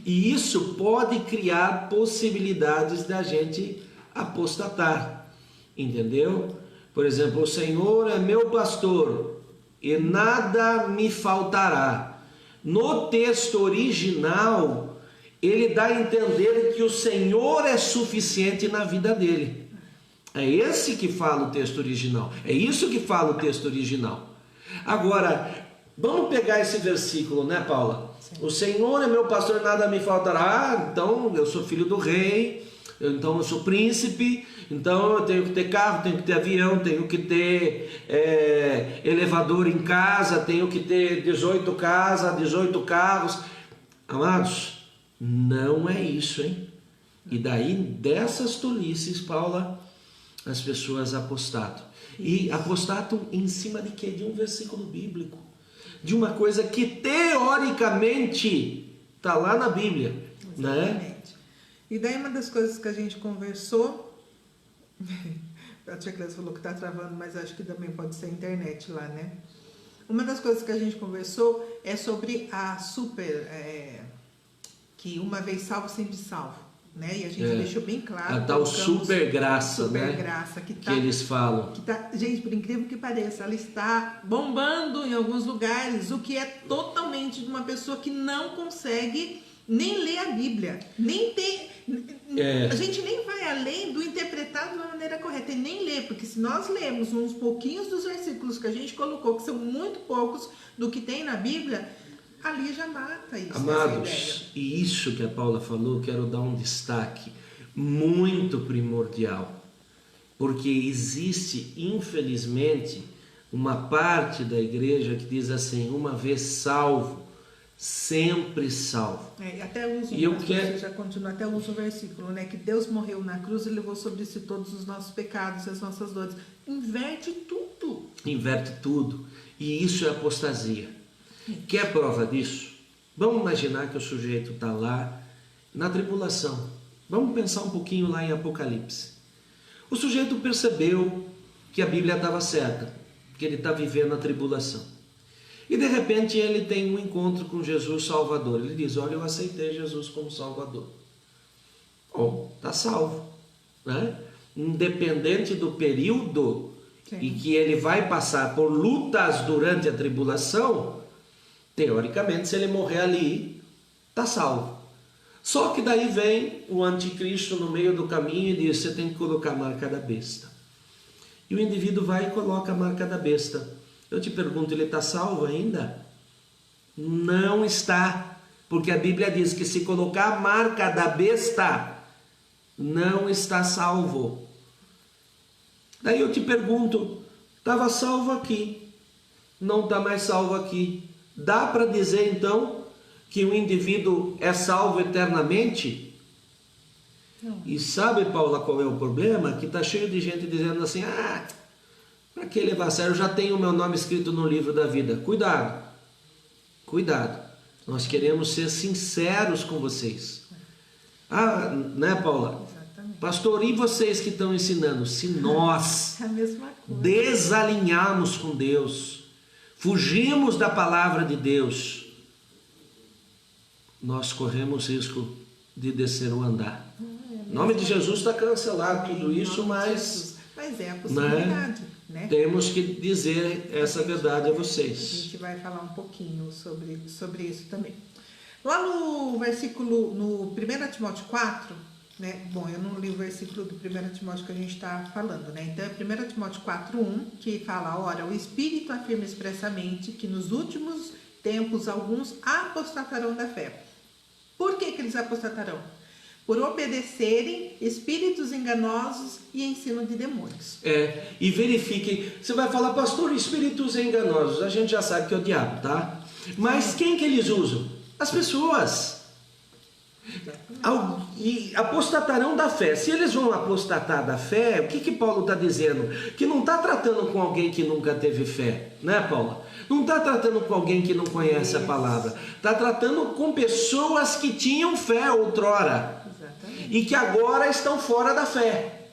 E isso pode criar possibilidades da gente apostatar, entendeu? Por exemplo, o Senhor é meu pastor e nada me faltará. No texto original, ele dá a entender que o Senhor é suficiente na vida dele. É esse que fala o texto original. É isso que fala o texto original. Agora, vamos pegar esse versículo, né, Paula? Sim. O Senhor é meu pastor, nada me faltará. Então, eu sou filho do rei. Então, eu sou príncipe. Então, eu tenho que ter carro, tenho que ter avião, tenho que ter elevador em casa, tenho que ter 18 casas, 18 carros. Amados, não é isso, hein? E daí, dessas tolices, Paula, as pessoas apostatam. E apostatam em cima de quê? De um versículo bíblico. De uma coisa que teoricamente está lá na Bíblia. Exatamente. Né? E daí uma das coisas que a gente conversou, a tia Clésia falou que está travando, mas acho que também pode ser a internet lá, né? Uma das coisas que a gente conversou é sobre a que uma vez salvo, sempre salvo. Né? E a gente deixou bem claro. A tal super graça, né? Graça, que eles falam. Gente, por incrível que pareça, ela está bombando em alguns lugares, o que é totalmente de uma pessoa que não consegue nem lê a Bíblia, nem tem... A gente nem vai além do interpretado de uma maneira correta, e nem lê, porque se nós lemos uns pouquinhos dos versículos que a gente colocou, que são muito poucos do que tem na Bíblia, ali já mata isso. Amados, e isso que a Paula falou, quero dar um destaque muito primordial, porque existe, infelizmente, uma parte da igreja que diz assim: uma vez salvo, sempre salvo. Até uso, já continua, até uso o versículo, né? Que Deus morreu na cruz e levou sobre si todos os nossos pecados e as nossas dores. Inverte tudo. Inverte tudo. E isso é apostasia. Quer prova disso? Vamos imaginar que o sujeito está lá na tribulação. Vamos pensar um pouquinho lá em Apocalipse. O sujeito percebeu que a Bíblia estava certa, que ele está vivendo a tribulação. E de repente ele tem um encontro com Jesus Salvador. Ele diz: olha, eu aceitei Jesus como Salvador. Bom, está salvo, né? Independente do período em que ele vai passar por lutas durante a tribulação, teoricamente, se ele morrer ali, está salvo. Só que daí vem o anticristo no meio do caminho e diz: você tem que colocar a marca da besta. E o indivíduo vai e coloca a marca da besta. Eu te pergunto, ele está salvo ainda? Não está, porque a Bíblia diz que se colocar a marca da besta, não está salvo. Daí eu te pergunto, estava salvo aqui, não está mais salvo aqui. Dá para dizer então que o indivíduo é salvo eternamente? Não. E sabe, Paula, qual é o problema? Que está cheio de gente dizendo assim: para que levar a sério? Eu já tenho o meu nome escrito no livro da vida. Cuidado, cuidado. Nós queremos ser sinceros com vocês. Né, Paula? Exatamente. Pastor, e vocês que estão ensinando? Se nós desalinharmos com Deus, fugimos da palavra de Deus, nós corremos risco de descer o andar. Em nome de Jesus está cancelado tudo isso, mas é a possibilidade. Né? Temos que dizer essa verdade a vocês. A gente vai falar um pouquinho sobre isso também. Lá no versículo, no 1 Timóteo 4, né? Bom, eu não li o versículo do 1 Timóteo que a gente está falando, né? Então é 1 Timóteo 4:1, que fala: ora, o Espírito afirma expressamente que nos últimos tempos alguns apostatarão da fé. Por que eles apostatarão? Por obedecerem espíritos enganosos e ensino de demônios. E verifiquem. Você vai falar: pastor, espíritos enganosos. A gente já sabe que é o diabo, tá? Mas quem que eles usam? As pessoas. E apostatarão da fé. Se eles vão apostatar da fé, o que Paulo está dizendo? Que não está tratando com alguém que nunca teve fé, né, Paula? Não está tratando com alguém que não conhece a palavra. Está tratando com pessoas que tinham fé outrora e que agora estão fora da fé.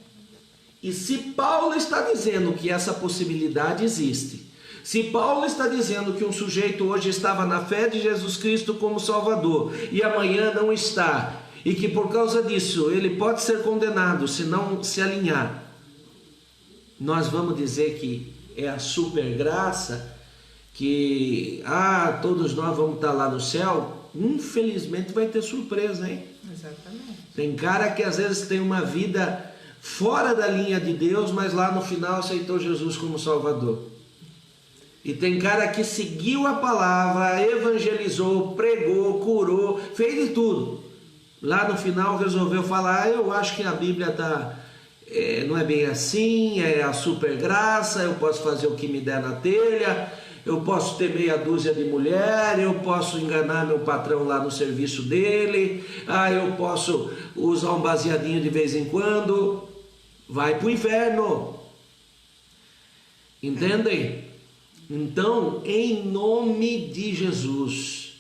E se Paulo está dizendo que essa possibilidade existe, se Paulo está dizendo que um sujeito hoje estava na fé de Jesus Cristo como Salvador e amanhã não está, e que por causa disso ele pode ser condenado se não se alinhar, nós vamos dizer que é a super graça, que todos nós vamos estar lá no céu? Infelizmente vai ter surpresa, hein? Exatamente. Tem cara que às vezes tem uma vida fora da linha de Deus, mas lá no final aceitou Jesus como Salvador. E tem cara que seguiu a palavra, evangelizou, pregou, curou, fez de tudo. Lá no final resolveu falar: eu acho que a Bíblia não é bem assim, é a super graça, eu posso fazer o que me der na telha, eu posso ter meia dúzia de mulher, eu posso enganar meu patrão lá no serviço dele, eu posso usar um baseadinho de vez em quando. Vai para o inferno. Entendem? Então, em nome de Jesus,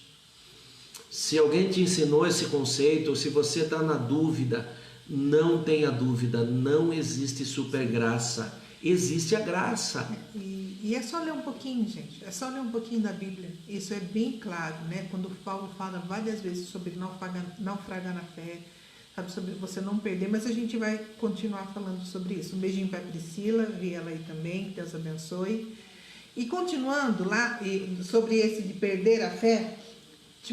se alguém te ensinou esse conceito, ou se você está na dúvida, não tenha dúvida, não existe super graça, existe a graça. E é só ler um pouquinho, gente, é só ler um pouquinho da Bíblia, isso é bem claro, né? Quando Paulo fala várias vezes sobre naufragar na fé, sabe, sobre você não perder, mas a gente vai continuar falando sobre isso. Um beijinho para a Priscila, vi ela aí também, que Deus abençoe. E continuando lá, sobre esse de perder a fé,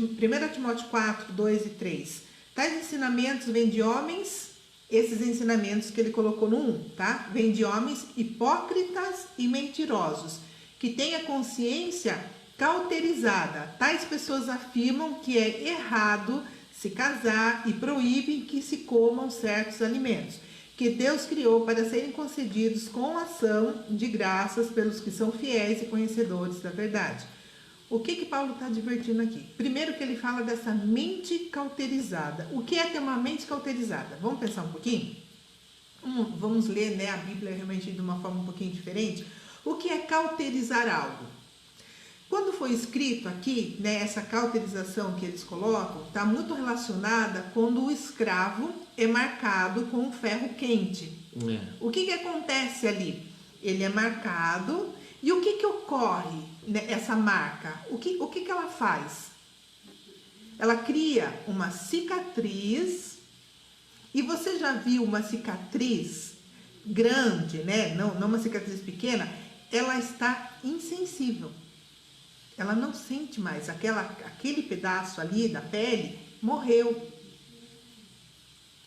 1 Timóteo 4, 2 e 3. Tais ensinamentos vêm de homens, esses ensinamentos que ele colocou no 1, tá? Vêm de homens hipócritas e mentirosos, que têm a consciência cauterizada. Tais pessoas afirmam que é errado se casar e proíbem que se comam certos alimentos, que Deus criou para serem concedidos com ação de graças pelos que são fiéis e conhecedores da verdade. O que Paulo está advertindo aqui? Primeiro que ele fala dessa mente cauterizada. O que é ter uma mente cauterizada? Vamos pensar um pouquinho? Vamos ler, né, a Bíblia realmente de uma forma um pouquinho diferente. O que é cauterizar algo? Quando foi escrito aqui, né, essa cauterização que eles colocam, está muito relacionada quando o escravo é marcado com um ferro quente. O que acontece ali? Ele é marcado e o que ocorre nessa marca? O que ela faz? Ela cria uma cicatriz, e você já viu uma cicatriz grande, né? Não uma cicatriz pequena, ela está insensível. Ela não sente mais, aquele pedaço ali da pele morreu.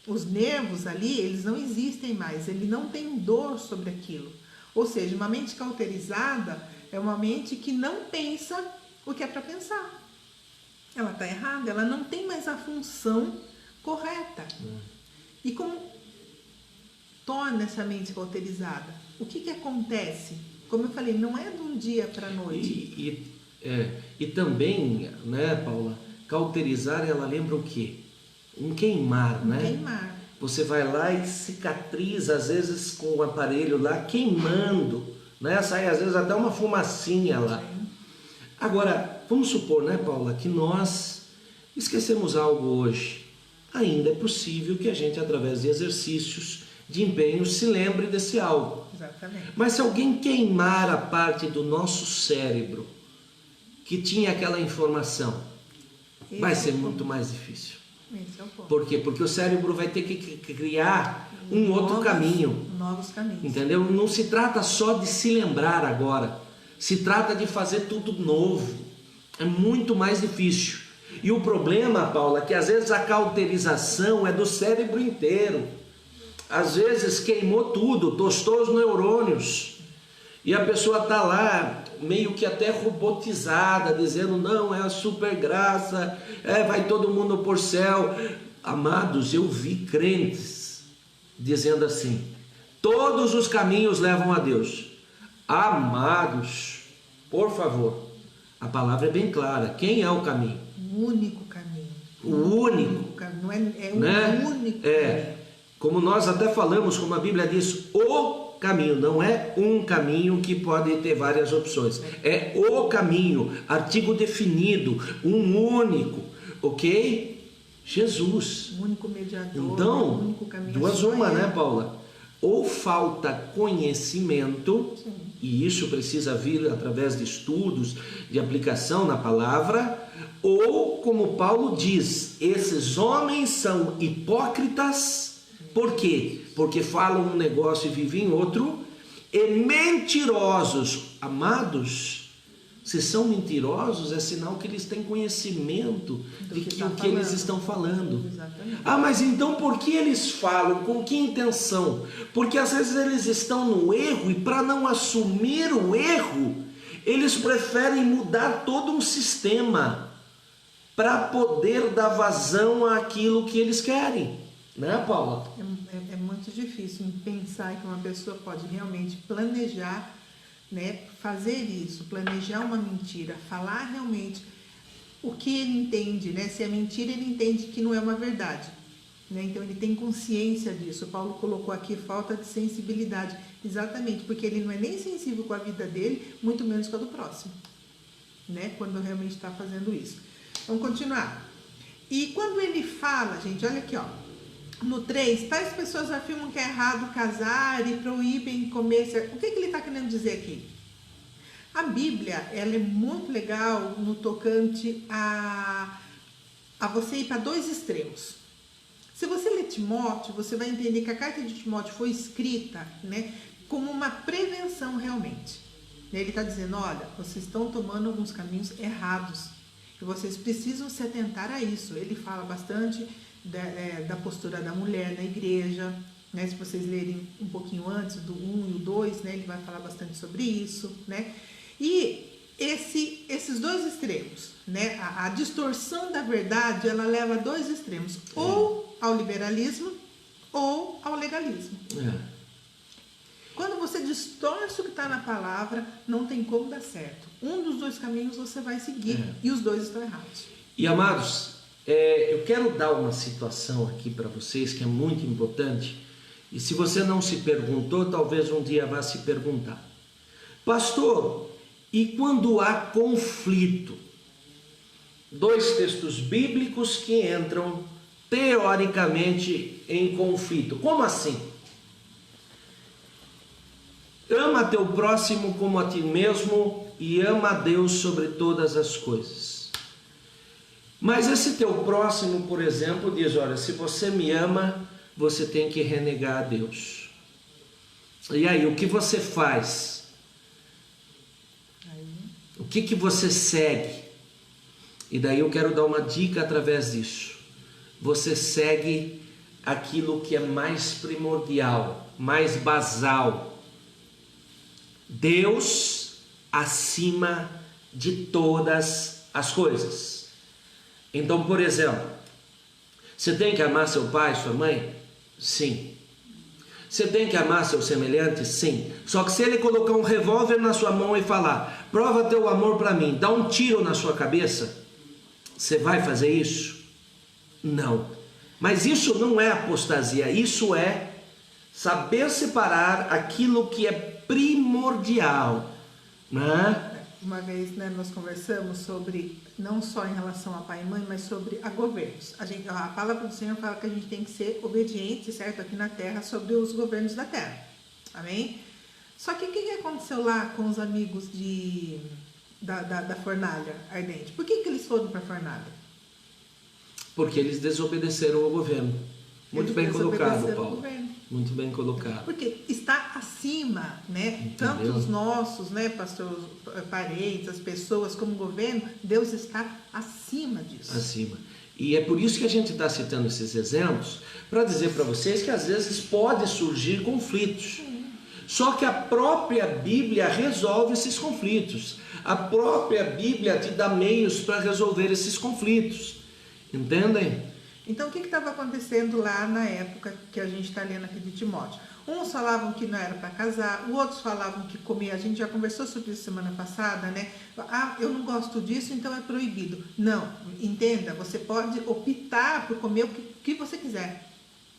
Os nervos ali, eles não existem mais, ele não tem dor sobre aquilo. Ou seja, uma mente cauterizada é uma mente que não pensa o que é para pensar. Ela está errada, ela não tem mais a função correta. E como torna essa mente cauterizada? O que acontece? Como eu falei, não é de um dia para a noite. E também, né, Paula, cauterizar, ela lembra o quê? Um queimar, né? Queimar. Você vai lá e cicatriza, às vezes com o aparelho lá, queimando, né? Sai às vezes até uma fumacinha lá. Agora, vamos supor, né, Paula, que nós esquecemos algo hoje. Ainda é possível que a gente, através de exercícios, de empenho, se lembre desse algo. Exatamente. Mas se alguém queimar a parte do nosso cérebro que tinha aquela informação, vai ser muito mais difícil. Esse é o ponto. Por quê? Porque o cérebro vai ter que criar um outro caminho. Novos caminhos. Entendeu? Não se trata só de se lembrar agora. Se trata de fazer tudo novo. É muito mais difícil. E o problema, Paula, é que às vezes a cauterização é do cérebro inteiro. Às vezes queimou tudo, tostou os neurônios. E a pessoa está lá, meio que até robotizada, dizendo, não, é a super graça, vai todo mundo por céu. Amados, eu vi crentes dizendo assim, todos os caminhos levam a Deus. Amados, por favor, a palavra é bem clara, quem é o caminho? O único caminho. O único. Não é o né? único caminho. Como nós até falamos, como a Bíblia diz, o caminho, não é um caminho que pode ter várias opções, é o caminho, artigo definido, um único, ok? Jesus. O único mediador, então, o único caminho. Duas uma, né, Paula? Ou falta conhecimento, sim, e isso precisa vir através de estudos, de aplicação na palavra, ou, como Paulo diz, esses homens são hipócritas. Por quê? Porque falam um negócio e vivem outro, e mentirosos. Amados, se são mentirosos, é sinal que eles têm conhecimento de que o que eles estão falando. Exatamente. Ah, mas então por que eles falam? Com que intenção? Porque às vezes eles estão no erro e para não assumir o erro, eles preferem mudar todo um sistema para poder dar vazão àquilo que eles querem. Né, Paula? É muito difícil pensar que uma pessoa pode realmente planejar, né, fazer isso, planejar uma mentira, falar realmente o que ele entende, né? Se é mentira, ele entende que não é uma verdade, né? Então ele tem consciência disso. O Paulo colocou aqui falta de sensibilidade, exatamente, porque ele não é nem sensível com a vida dele, muito menos com a do próximo, né? Quando realmente está fazendo isso. Vamos continuar. E quando ele fala, gente, olha aqui, ó. No 3, tais pessoas afirmam que é errado casar e proíbem comer. O que ele está querendo dizer aqui? A Bíblia, ela é muito legal no tocante a você ir para dois extremos. Se você ler Timóteo, você vai entender que a carta de Timóteo foi escrita, né, como uma prevenção realmente. Ele está dizendo, olha, vocês estão tomando alguns caminhos errados. E vocês precisam se atentar a isso. Ele fala bastante da postura da mulher na igreja, né? Se vocês lerem um pouquinho antes do 1 e o 2, né? Ele vai falar bastante sobre isso, né? E esses dois extremos, né? A distorção da verdade, ela leva a dois extremos, ou ao liberalismo ou ao legalismo. Quando você distorce o que está na palavra, não tem como dar certo. Um dos dois caminhos você vai seguir e os dois estão errados. E amados, eu quero dar uma situação aqui para vocês que é muito importante. E se você não se perguntou, talvez um dia vá se perguntar. Pastor, e quando há conflito? Dois textos bíblicos que entram teoricamente em conflito. Como assim? Ama teu próximo como a ti mesmo e ama a Deus sobre todas as coisas. Mas esse teu próximo, por exemplo, diz, olha, se você me ama, você tem que renegar a Deus. E aí, o que você faz? O que você segue? E daí eu quero dar uma dica através disso. Você segue aquilo que é mais primordial, mais basal. Deus acima de todas as coisas. Então, por exemplo, você tem que amar seu pai, sua mãe? Sim. Você tem que amar seu semelhante? Sim. Só que se ele colocar um revólver na sua mão e falar, prova teu amor para mim, dá um tiro na sua cabeça, você vai fazer isso? Não. Mas isso não é apostasia, isso é saber separar aquilo que é primordial, né? Uma vez, né, nós conversamos sobre, não só em relação a pai e mãe, mas sobre a governos. A palavra do Senhor fala que a gente tem que ser obediente, certo, aqui na terra, sobre os governos da terra. Amém? Só que o que aconteceu lá com os amigos da fornalha ardente? Por que eles foram para a fornalha? Porque eles desobedeceram ao governo. Muito bem colocado, Paulo. Muito bem colocado. Porque está acima, né? Entendeu? Tanto os nossos, né, pastor, parentes, as pessoas, como o governo, Deus está acima disso. Acima. E é por isso que a gente está citando esses exemplos, para dizer para vocês que às vezes pode surgir conflitos. Só que a própria Bíblia resolve esses conflitos. A própria Bíblia te dá meios para resolver esses conflitos. Entendem? Então, o que estava acontecendo lá na época que a gente está lendo aqui de Timóteo? Uns falavam que não era para casar, outros falavam que comer, a gente já conversou sobre isso semana passada, né? Ah, eu não gosto disso, então é proibido. Não, entenda, você pode optar por comer o que você quiser.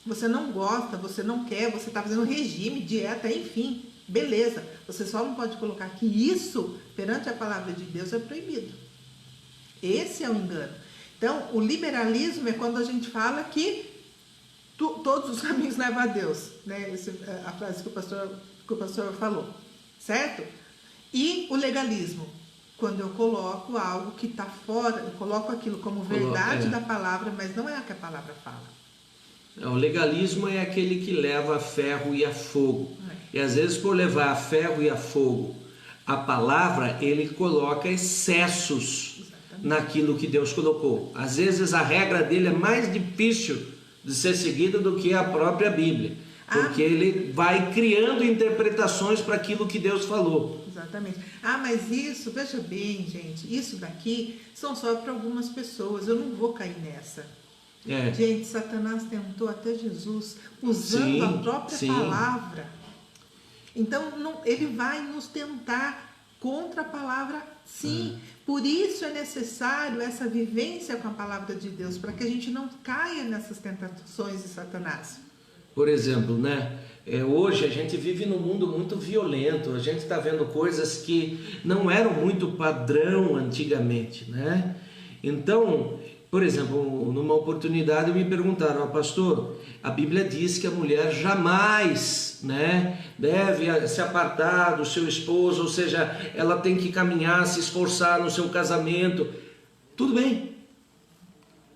Você não gosta, você não quer, você está fazendo regime, dieta, enfim, beleza. Você só não pode colocar que isso, perante a palavra de Deus, é proibido. Esse é o engano. Então, o liberalismo é quando a gente fala que todos os caminhos levam a Deus, né? Essa é a frase que o pastor falou, certo? E o legalismo, quando eu coloco algo que está fora, eu coloco aquilo como verdade da palavra, mas não é o que a palavra fala. O legalismo é aquele que leva a ferro e a fogo. E às vezes, por levar a ferro e a fogo a palavra, ele coloca excessos naquilo que Deus colocou. Às vezes a regra dele é mais difícil de ser seguida do que a própria Bíblia, porque ele vai criando interpretações para aquilo que Deus falou. Exatamente. Mas isso, veja bem, gente, isso daqui são só para algumas pessoas, eu não vou cair nessa. Gente, Satanás tentou até Jesus usando a própria palavra. Então, ele vai nos tentar contra a palavra, sim. Por isso é necessário essa vivência com a palavra de Deus, para que a gente não caia nessas tentações de Satanás. Por exemplo, né? Hoje a gente vive num mundo muito violento, a gente está vendo coisas que não eram muito padrão antigamente, né? Então, por exemplo, numa oportunidade me perguntaram, pastor, a Bíblia diz que a mulher jamais, né, deve se apartar do seu esposo, ou seja, ela tem que caminhar, se esforçar no seu casamento. Tudo bem.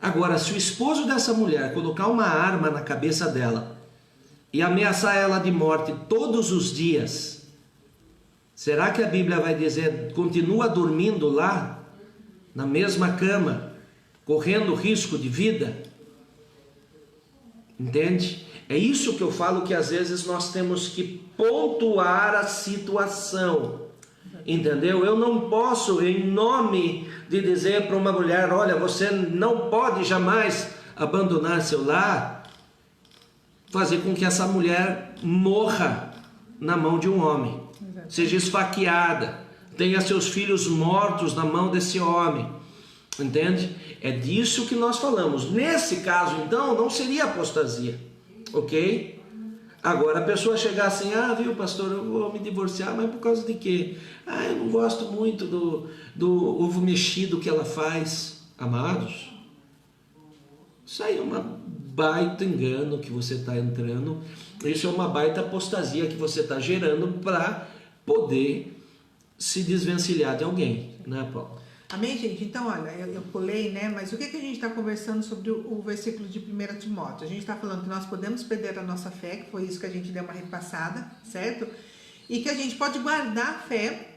Agora, se o esposo dessa mulher colocar uma arma na cabeça dela e ameaçar ela de morte todos os dias, será que a Bíblia vai dizer, continua dormindo lá? na mesma cama, correndo risco de vida. Entende? É isso que eu falo, que às vezes nós temos que pontuar a situação. Entendeu? Eu não posso, em nome de dizer para uma mulher, olha, você não pode jamais abandonar seu lar, fazer com que essa mulher morra na mão de um homem, seja esfaqueada, tenha seus filhos mortos na mão desse homem. Entende? É disso que nós falamos. Nesse caso, então, não seria apostasia, ok? Agora a pessoa chegar assim, viu, pastor, eu vou me divorciar, mas por causa de quê? Eu não gosto muito do ovo mexido que ela faz. Amados, isso aí é uma baita engano que você está entrando, isso é uma baita apostasia que você está gerando para poder se desvencilhar de alguém, né, Paulo? Amém, gente? Então, olha, eu pulei, né? Mas o que a gente está conversando sobre o versículo de 1 Timóteo? A gente está falando que nós podemos perder a nossa fé, que foi isso que a gente deu uma repassada, certo? E que a gente pode guardar a fé.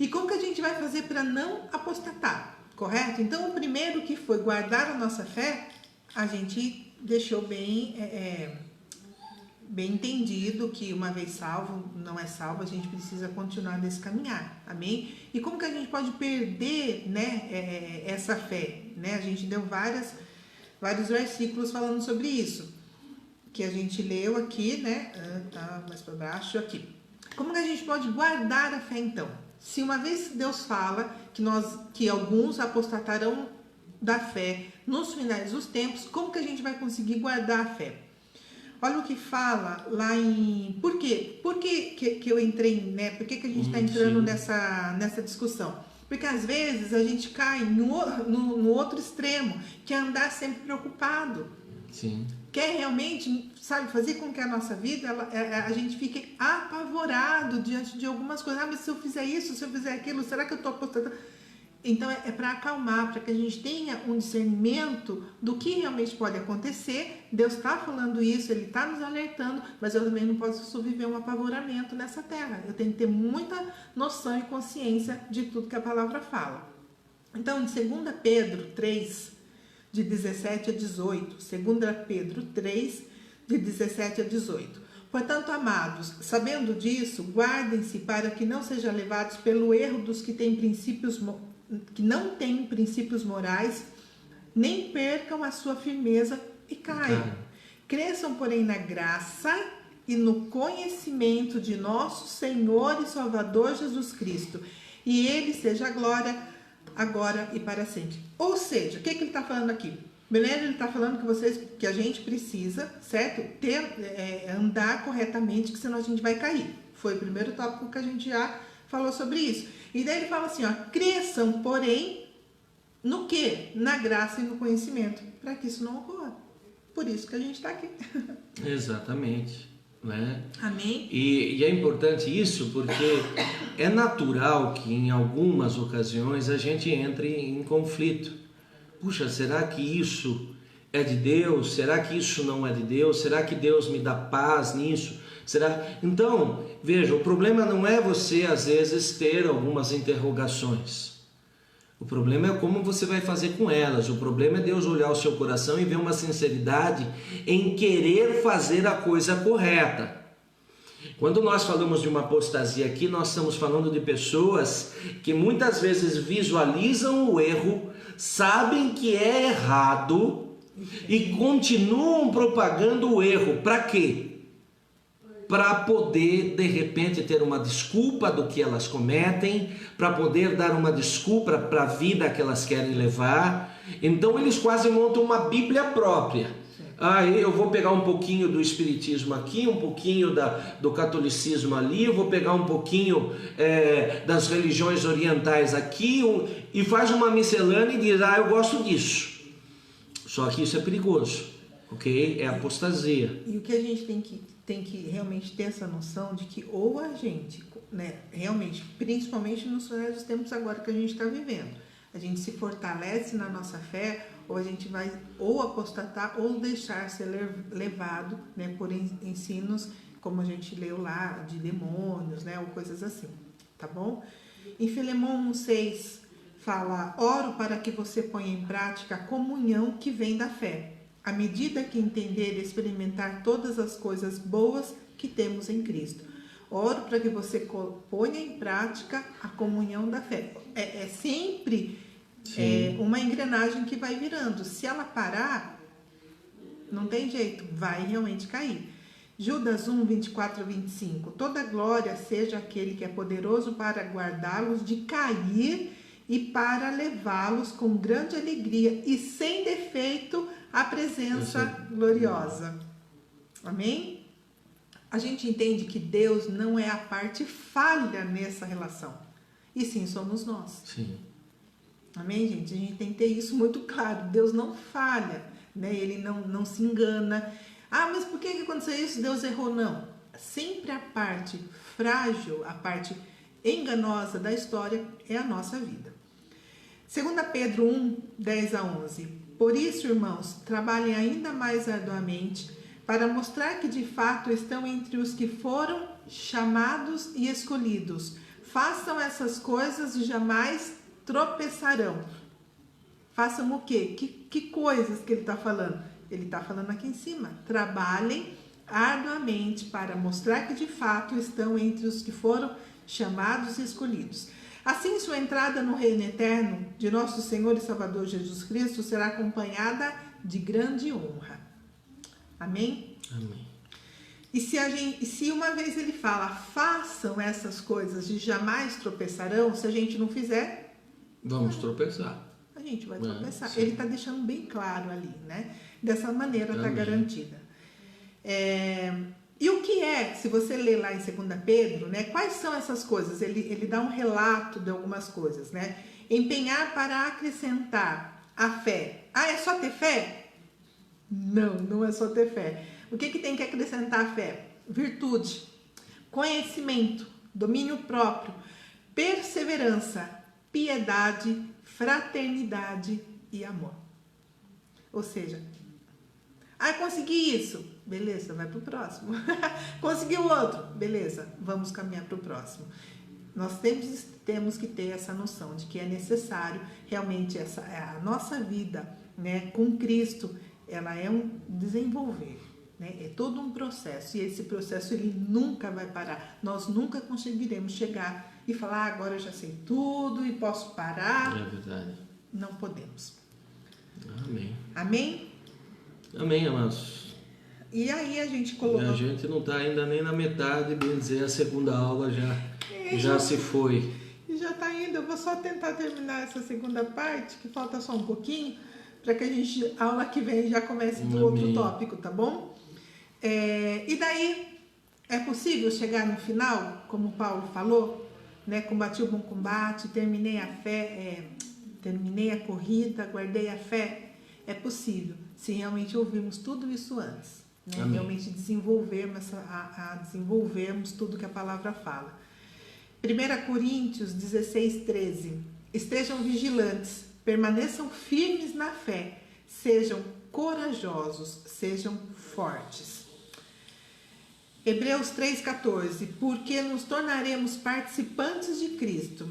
E como que a gente vai fazer para não apostatar, correto? Então, o primeiro que foi guardar a nossa fé, a gente deixou bem entendido que uma vez salvo, não é salvo, a gente precisa continuar nesse caminhar, amém? E como que a gente pode perder, né, essa fé, né? A gente deu vários versículos falando sobre isso, que a gente leu aqui, né? Tá mais para baixo aqui. Como que a gente pode guardar a fé então? Se uma vez Deus fala que alguns apostatarão da fé nos finais dos tempos, como que a gente vai conseguir guardar a fé? Olha o que fala lá em... Por quê? Por que eu entrei, né? Por que a gente está entrando nessa discussão? Porque às vezes a gente cai no outro extremo, que é andar sempre preocupado. Sim. Quer realmente, sabe, fazer com que a nossa vida, a gente fique apavorado diante de algumas coisas. Mas se eu fizer isso, se eu fizer aquilo, será que eu estou apostando? Então é para acalmar, para que a gente tenha um discernimento do que realmente pode acontecer. Deus está falando isso, Ele está nos alertando, mas eu também não posso sobreviver um apavoramento nessa terra. Eu tenho que ter muita noção e consciência de tudo que a palavra fala. Então, em 2 Pedro 3, de 17 a 18, 2 Pedro 3, de 17 a 18. Portanto, amados, sabendo disso, guardem-se para que não sejam levados pelo erro dos que não têm princípios morais, nem percam a sua firmeza e caiam. Cresçam, porém, na graça e no conhecimento de nosso Senhor e Salvador Jesus Cristo. E Ele seja a glória agora e para sempre. Ou seja, o que ele está falando aqui? Beleza? Ele está falando que a gente precisa, certo? Andar corretamente, que senão a gente vai cair. Foi o primeiro tópico que a gente já falou sobre isso. E daí ele fala assim, cresçam, porém, no quê? Na graça e no conhecimento, para que isso não ocorra. Por isso que a gente está aqui. Exatamente. Né? Amém? E é importante isso porque é natural que em algumas ocasiões a gente entre em conflito. Puxa, será que isso é de Deus? Será que isso não é de Deus? Será que Deus me dá paz nisso? Então, veja, o problema não é você às vezes ter algumas interrogações. O problema é como você vai fazer com elas. O problema é Deus olhar o seu coração e ver uma sinceridade em querer fazer a coisa correta. Quando nós falamos de uma apostasia aqui, nós estamos falando de pessoas que muitas vezes visualizam o erro, sabem que é errado e continuam propagando o erro. Para quê? Para poder, de repente, ter uma desculpa do que elas cometem, para poder dar uma desculpa para a vida que elas querem levar. Então, eles quase montam uma Bíblia própria. Eu vou pegar um pouquinho do espiritismo aqui, um pouquinho do catolicismo ali, eu vou pegar um pouquinho das religiões orientais aqui, e faz uma miscelânea e diz, eu gosto disso. Só que isso é perigoso, ok? É apostasia. E o que a gente tem que realmente ter essa noção de que ou a gente, né, realmente, principalmente nos finais dos tempos agora que a gente está vivendo, a gente se fortalece na nossa fé, ou a gente vai ou apostatar ou deixar ser levado, né, por ensinos, como a gente leu lá, de demônios, né, ou coisas assim, tá bom? Em Filemão 6, fala: oro para que você ponha em prática a comunhão que vem da fé, à medida que entender e experimentar todas as coisas boas que temos em Cristo. Oro para que você ponha em prática a comunhão da fé. É sempre uma engrenagem que vai virando. Se ela parar, não tem jeito, vai realmente cair. Judas 1, 24 a 25. Toda glória seja aquele que é poderoso para guardá-los de cair e para levá-los com grande alegria e sem defeito à presença gloriosa. Amém? A gente entende que Deus não é a parte falha nessa relação, e sim somos nós. Sim. Amém, gente? A gente tem que ter isso muito claro. Deus não falha, né? Ele não se engana. Ah, mas por que aconteceu isso? Deus errou? Não. Sempre a parte frágil, a parte enganosa da história é a nossa vida. 2 Pedro 1, 10 a 11. Por isso, irmãos, trabalhem ainda mais arduamente para mostrar que de fato estão entre os que foram chamados e escolhidos. Façam essas coisas e jamais tropeçarão. Façam o quê? Que coisas que ele está falando? Ele está falando aqui em cima. Trabalhem arduamente para mostrar que de fato estão entre os que foram chamados e escolhidos. Assim, sua entrada no reino eterno de nosso Senhor e Salvador Jesus Cristo será acompanhada de grande honra. Amém? Amém. E se uma vez ele fala, façam essas coisas e jamais tropeçarão, se a gente não fizer, vamos tropeçar. A gente vai tropeçar. Sim. Ele está deixando bem claro ali, né? Dessa maneira está garantida. E o que é, se você ler lá em 2 Pedro, né? Quais são essas coisas? Ele dá um relato de algumas coisas, né? Empenhar para acrescentar a fé. Ah, é só ter fé? Não é só ter fé. O que tem que acrescentar a fé? Virtude, conhecimento, domínio próprio, perseverança, piedade, fraternidade e amor. Ou seja, consegui isso, beleza, vai para o próximo. Conseguiu outro, beleza, vamos caminhar para o próximo. Nós temos que ter essa noção de que é necessário realmente a nossa vida, né, com Cristo, ela é um desenvolver, né? É todo um processo, e esse processo ele nunca vai parar. Nós nunca conseguiremos chegar e falar, agora eu já sei tudo e posso parar. É verdade. Não podemos. Amém. Amém? Amém, amados. E aí a gente colocou... E a gente não está ainda nem na metade, bem dizer, a segunda aula já se foi. E já está indo. Eu vou só tentar terminar essa segunda parte, que falta só um pouquinho, para que a gente, aula que vem, já comece do outro tópico, tá bom? E daí, é possível chegar no final, como Paulo falou, né? Combati o bom combate, terminei a fé, terminei a corrida, guardei a fé. É possível, se realmente ouvirmos tudo isso antes, né? Realmente desenvolvermos tudo que a palavra fala. 1 Coríntios 16, 13. Estejam vigilantes, permaneçam firmes na fé, sejam corajosos, sejam fortes. Hebreus 3,14. Porque nos tornaremos participantes de Cristo,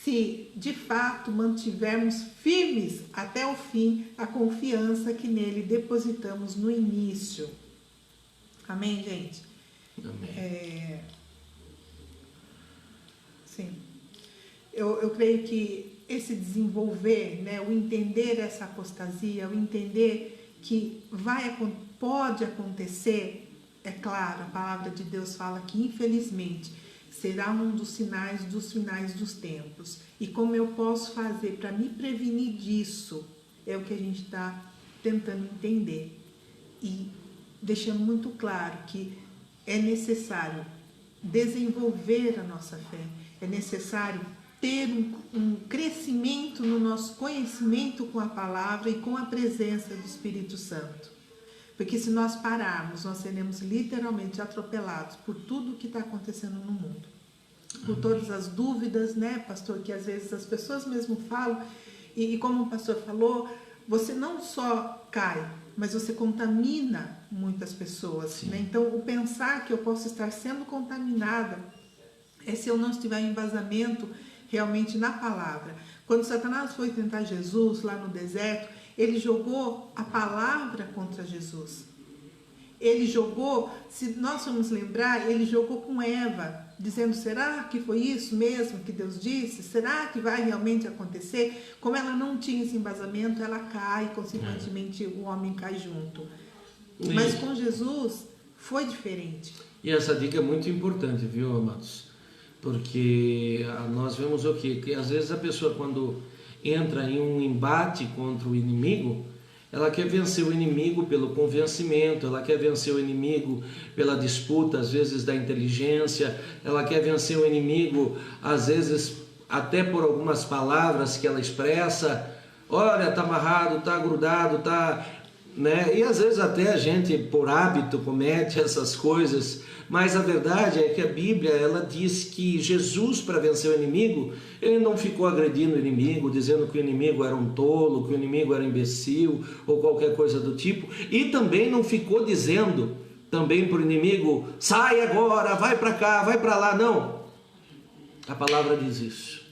se de fato mantivermos firmes até o fim a confiança que nele depositamos no início. Amém, gente? Amém. Sim. Eu creio que esse desenvolver, né, o entender essa apostasia, o entender que pode acontecer, é claro, a palavra de Deus fala que infelizmente será um dos finais dos tempos. E como eu posso fazer para me prevenir disso, é o que a gente está tentando entender. E deixando muito claro que é necessário desenvolver a nossa fé, é necessário ter um crescimento no nosso conhecimento com a palavra e com a presença do Espírito Santo. Porque se nós pararmos, nós seremos literalmente atropelados por tudo que está acontecendo no mundo. Por todas as dúvidas, né, pastor, que às vezes as pessoas mesmo falam. E como o pastor falou, você não só cai, mas você contamina muitas pessoas. Né? Então, o pensar que eu posso estar sendo contaminada é se eu não estiver em embasamento realmente na palavra. Quando Satanás foi tentar Jesus lá no deserto, ele jogou a palavra contra Jesus. Ele jogou, se nós formos lembrar, ele jogou com Eva, dizendo, será que foi isso mesmo que Deus disse? Será que vai realmente acontecer? Como ela não tinha esse embasamento, ela cai, consequentemente o homem cai junto. Mas com Jesus foi diferente. E essa dica é muito importante, viu, amados? Porque nós vemos o quê? Que às vezes a pessoa, quando entra em um embate contra o inimigo, ela quer vencer o inimigo pelo convencimento, ela quer vencer o inimigo pela disputa, às vezes, da inteligência, ela quer vencer o inimigo, às vezes, até por algumas palavras que ela expressa. Olha, tá amarrado, tá grudado, tá... né? E às vezes até a gente, por hábito, comete essas coisas, mas a verdade é que a Bíblia, ela diz que Jesus, para vencer o inimigo, ele não ficou agredindo o inimigo, dizendo que o inimigo era um tolo, que o inimigo era um imbecil, ou qualquer coisa do tipo, e também não ficou dizendo também para o inimigo, sai agora, vai para cá, vai para lá, não. A palavra diz isso.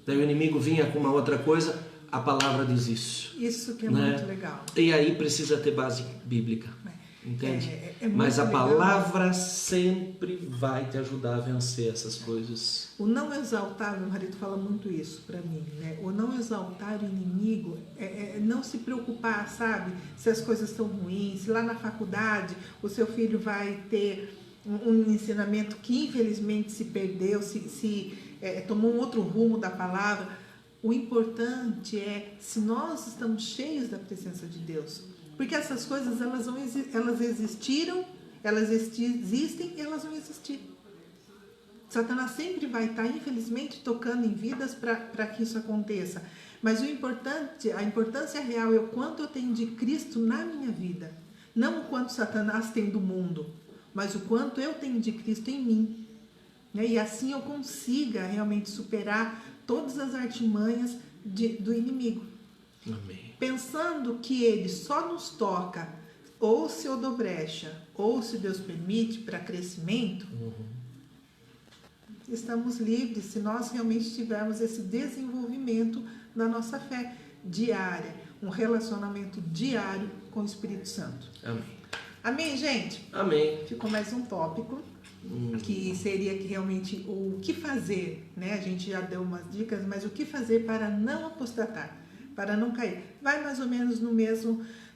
Daí o inimigo vinha com uma outra coisa, a palavra diz isso. Isso que é, né? muito legal. E aí precisa ter base bíblica. Entende? Mas a palavra sempre vai te ajudar a vencer essas coisas. O não exaltar, meu marido fala muito isso para mim, né? O não exaltar o inimigo é não se preocupar, sabe? Se as coisas estão ruins, se lá na faculdade o seu filho vai ter um ensinamento que infelizmente se perdeu, se tomou um outro rumo da palavra. O importante é se nós estamos cheios da presença de Deus. Porque essas coisas, elas existiram, elas existem e elas vão existir. Satanás sempre vai estar, infelizmente, tocando em vidas para que isso aconteça. Mas a importância real é o quanto eu tenho de Cristo na minha vida. Não o quanto Satanás tem do mundo, mas o quanto eu tenho de Cristo em mim. E assim eu consiga realmente superar todas as artimanhas do inimigo. Amém. Pensando que ele só nos toca, ou se eu dou brecha, ou se Deus permite, para crescimento, estamos livres se nós realmente tivermos esse desenvolvimento na nossa fé diária, um relacionamento diário com o Espírito Santo. Amém. Amém, gente? Amém. Ficou mais um tópico, que seria que realmente o que fazer, né? A gente já deu umas dicas, mas o que fazer para não apostatar, para não cair. Vai mais ou menos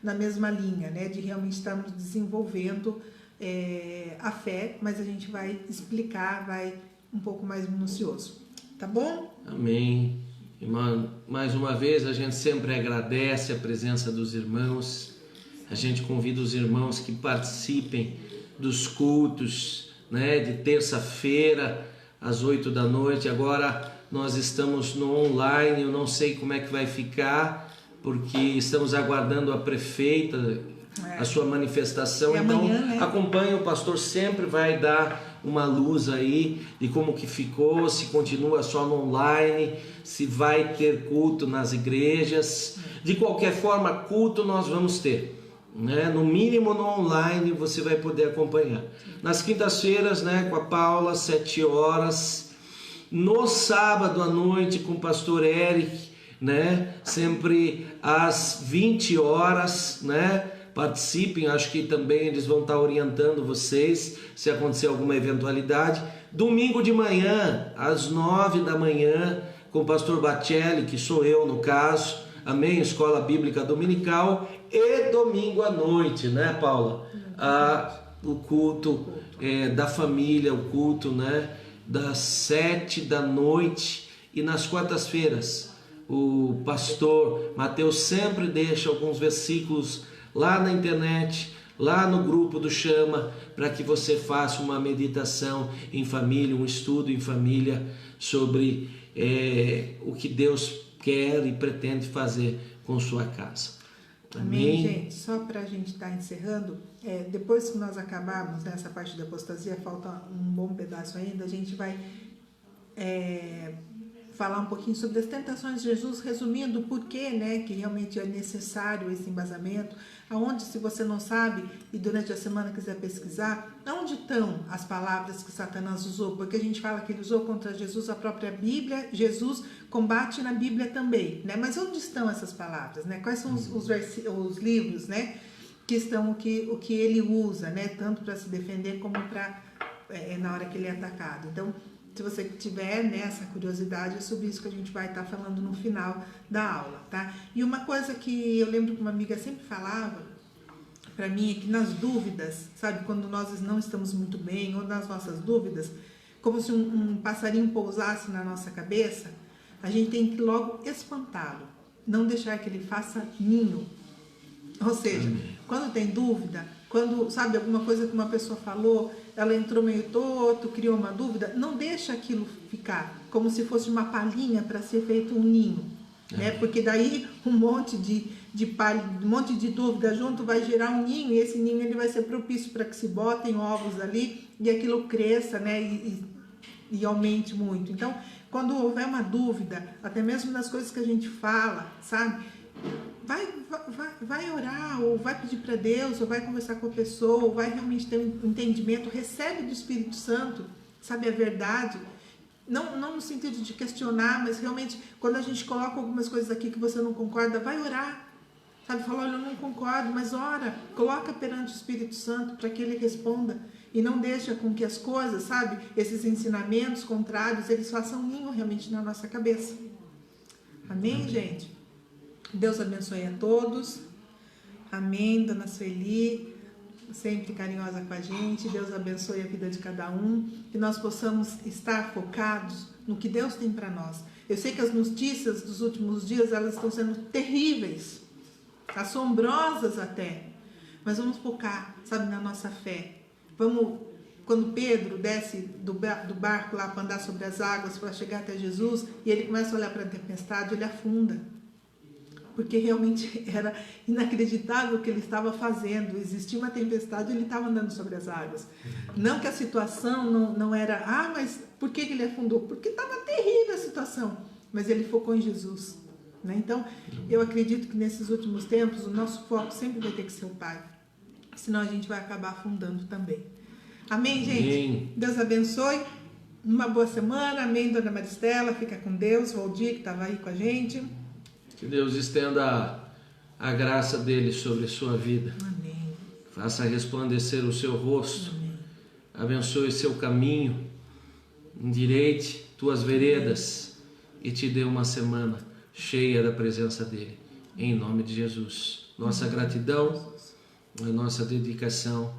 na mesma linha, né? De realmente estarmos desenvolvendo a fé, mas a gente vai explicar, vai um pouco mais minucioso. Tá bom? Amém. Irmã, mais uma vez a gente sempre agradece a presença dos irmãos. A gente convida os irmãos que participem dos cultos, né, de terça-feira às 8 da noite. Agora nós estamos no online, eu não sei como é que vai ficar, porque estamos aguardando a prefeita, a sua manifestação. Então amanhã, né? Acompanhe, o pastor sempre vai dar uma luz aí de como que ficou, se continua só no online, se vai ter culto nas igrejas. De qualquer forma, culto nós vamos ter, né? No mínimo no online você vai poder acompanhar. Nas quintas-feiras, né, com a Paula, 7 horas. No sábado à noite com o pastor Eric, né, sempre às 20 horas, né? Participem, acho que também eles vão estar orientando vocês se acontecer alguma eventualidade. Domingo de manhã, às 9 da manhã, com o pastor Bacelli, que sou eu no caso, amém? Escola Bíblica Dominical. E domingo à noite, né, Paula? O culto da família, o culto, né, das 7 da noite. E nas quartas-feiras, o pastor Mateus sempre deixa alguns versículos lá na internet, lá no grupo do Chama, para que você faça uma meditação em família, um estudo em família sobre o que Deus quer e pretende fazer com sua casa. Amém, gente. Só para a gente estar encerrando, depois que nós acabarmos nessa parte da apostasia, falta um bom pedaço ainda, a gente vai falar um pouquinho sobre as tentações de Jesus, resumindo o porquê, né, que realmente é necessário esse embasamento, aonde, se você não sabe e durante a semana quiser pesquisar, onde estão as palavras que Satanás usou, porque a gente fala que ele usou contra Jesus a própria Bíblia, Jesus combate na Bíblia também, né, mas onde estão essas palavras, né, quais são os livros, né, que estão o que ele usa, né, tanto para se defender como para na hora que ele é atacado. Então, se você tiver, né, essa curiosidade, é sobre isso que a gente vai estar falando no final da aula, tá? E uma coisa que eu lembro que uma amiga sempre falava para mim é que nas dúvidas, sabe, quando nós não estamos muito bem, ou nas nossas dúvidas, como se um passarinho pousasse na nossa cabeça, a gente tem que logo espantá-lo, não deixar que ele faça ninho. Ou seja, quando tem dúvida, quando, sabe, alguma coisa que uma pessoa falou, ela entrou meio torto, criou uma dúvida, não deixa aquilo ficar como se fosse uma palhinha para ser feito um ninho, né? Porque daí um monte de palha, um monte de dúvida junto vai gerar um ninho, e esse ninho ele vai ser propício para que se botem ovos ali e aquilo cresça, né? E aumente muito. Então, quando houver uma dúvida, até mesmo nas coisas que a gente fala, sabe? Vai orar, ou vai pedir para Deus, ou vai conversar com a pessoa, ou vai realmente ter um entendimento, recebe do Espírito Santo, sabe, a verdade, não no sentido de questionar, mas realmente, quando a gente coloca algumas coisas aqui que você não concorda, vai orar, sabe, fala, olha, eu não concordo, mas ora, coloca perante o Espírito Santo para que ele responda, e não deixa com que as coisas, sabe, esses ensinamentos contrários, eles façam ninho realmente na nossa cabeça. Amém, gente? Deus abençoe a todos. Amém, Dona Sueli, sempre carinhosa com a gente. Deus abençoe a vida de cada um. Que nós possamos estar focados no que Deus tem para nós. Eu sei que as notícias dos últimos dias, elas estão sendo terríveis, assombrosas até. Mas vamos focar, sabe, na nossa fé. Vamos, quando Pedro desce do barco lá para andar sobre as águas, para chegar até Jesus, e ele começa a olhar para a tempestade, ele afunda. Porque realmente era inacreditável o que ele estava fazendo. Existia uma tempestade e ele estava andando sobre as águas. Não que a situação não era... mas por que ele afundou? Porque estava terrível a situação. Mas ele focou em Jesus, né? Então, eu acredito que nesses últimos tempos, o nosso foco sempre vai ter que ser o Pai. Senão a gente vai acabar afundando também. Amém, gente? Amém. Deus abençoe. Uma boa semana. Amém, Dona Maristela. Fica com Deus. Valdir, que estava aí com a gente. Que Deus estenda a graça dele sobre a sua vida. Amém. Faça resplandecer o seu rosto. Amém. Abençoe seu caminho. Endireite tuas veredas. E te dê uma semana cheia da presença dele. Em nome de Jesus. Nossa gratidão, a nossa dedicação,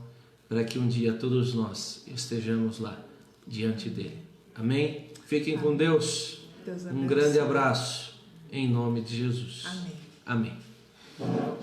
para que um dia todos nós estejamos lá diante dele. Amém? Fiquem com Deus. Um grande abraço. Em nome de Jesus. Amém. Amém.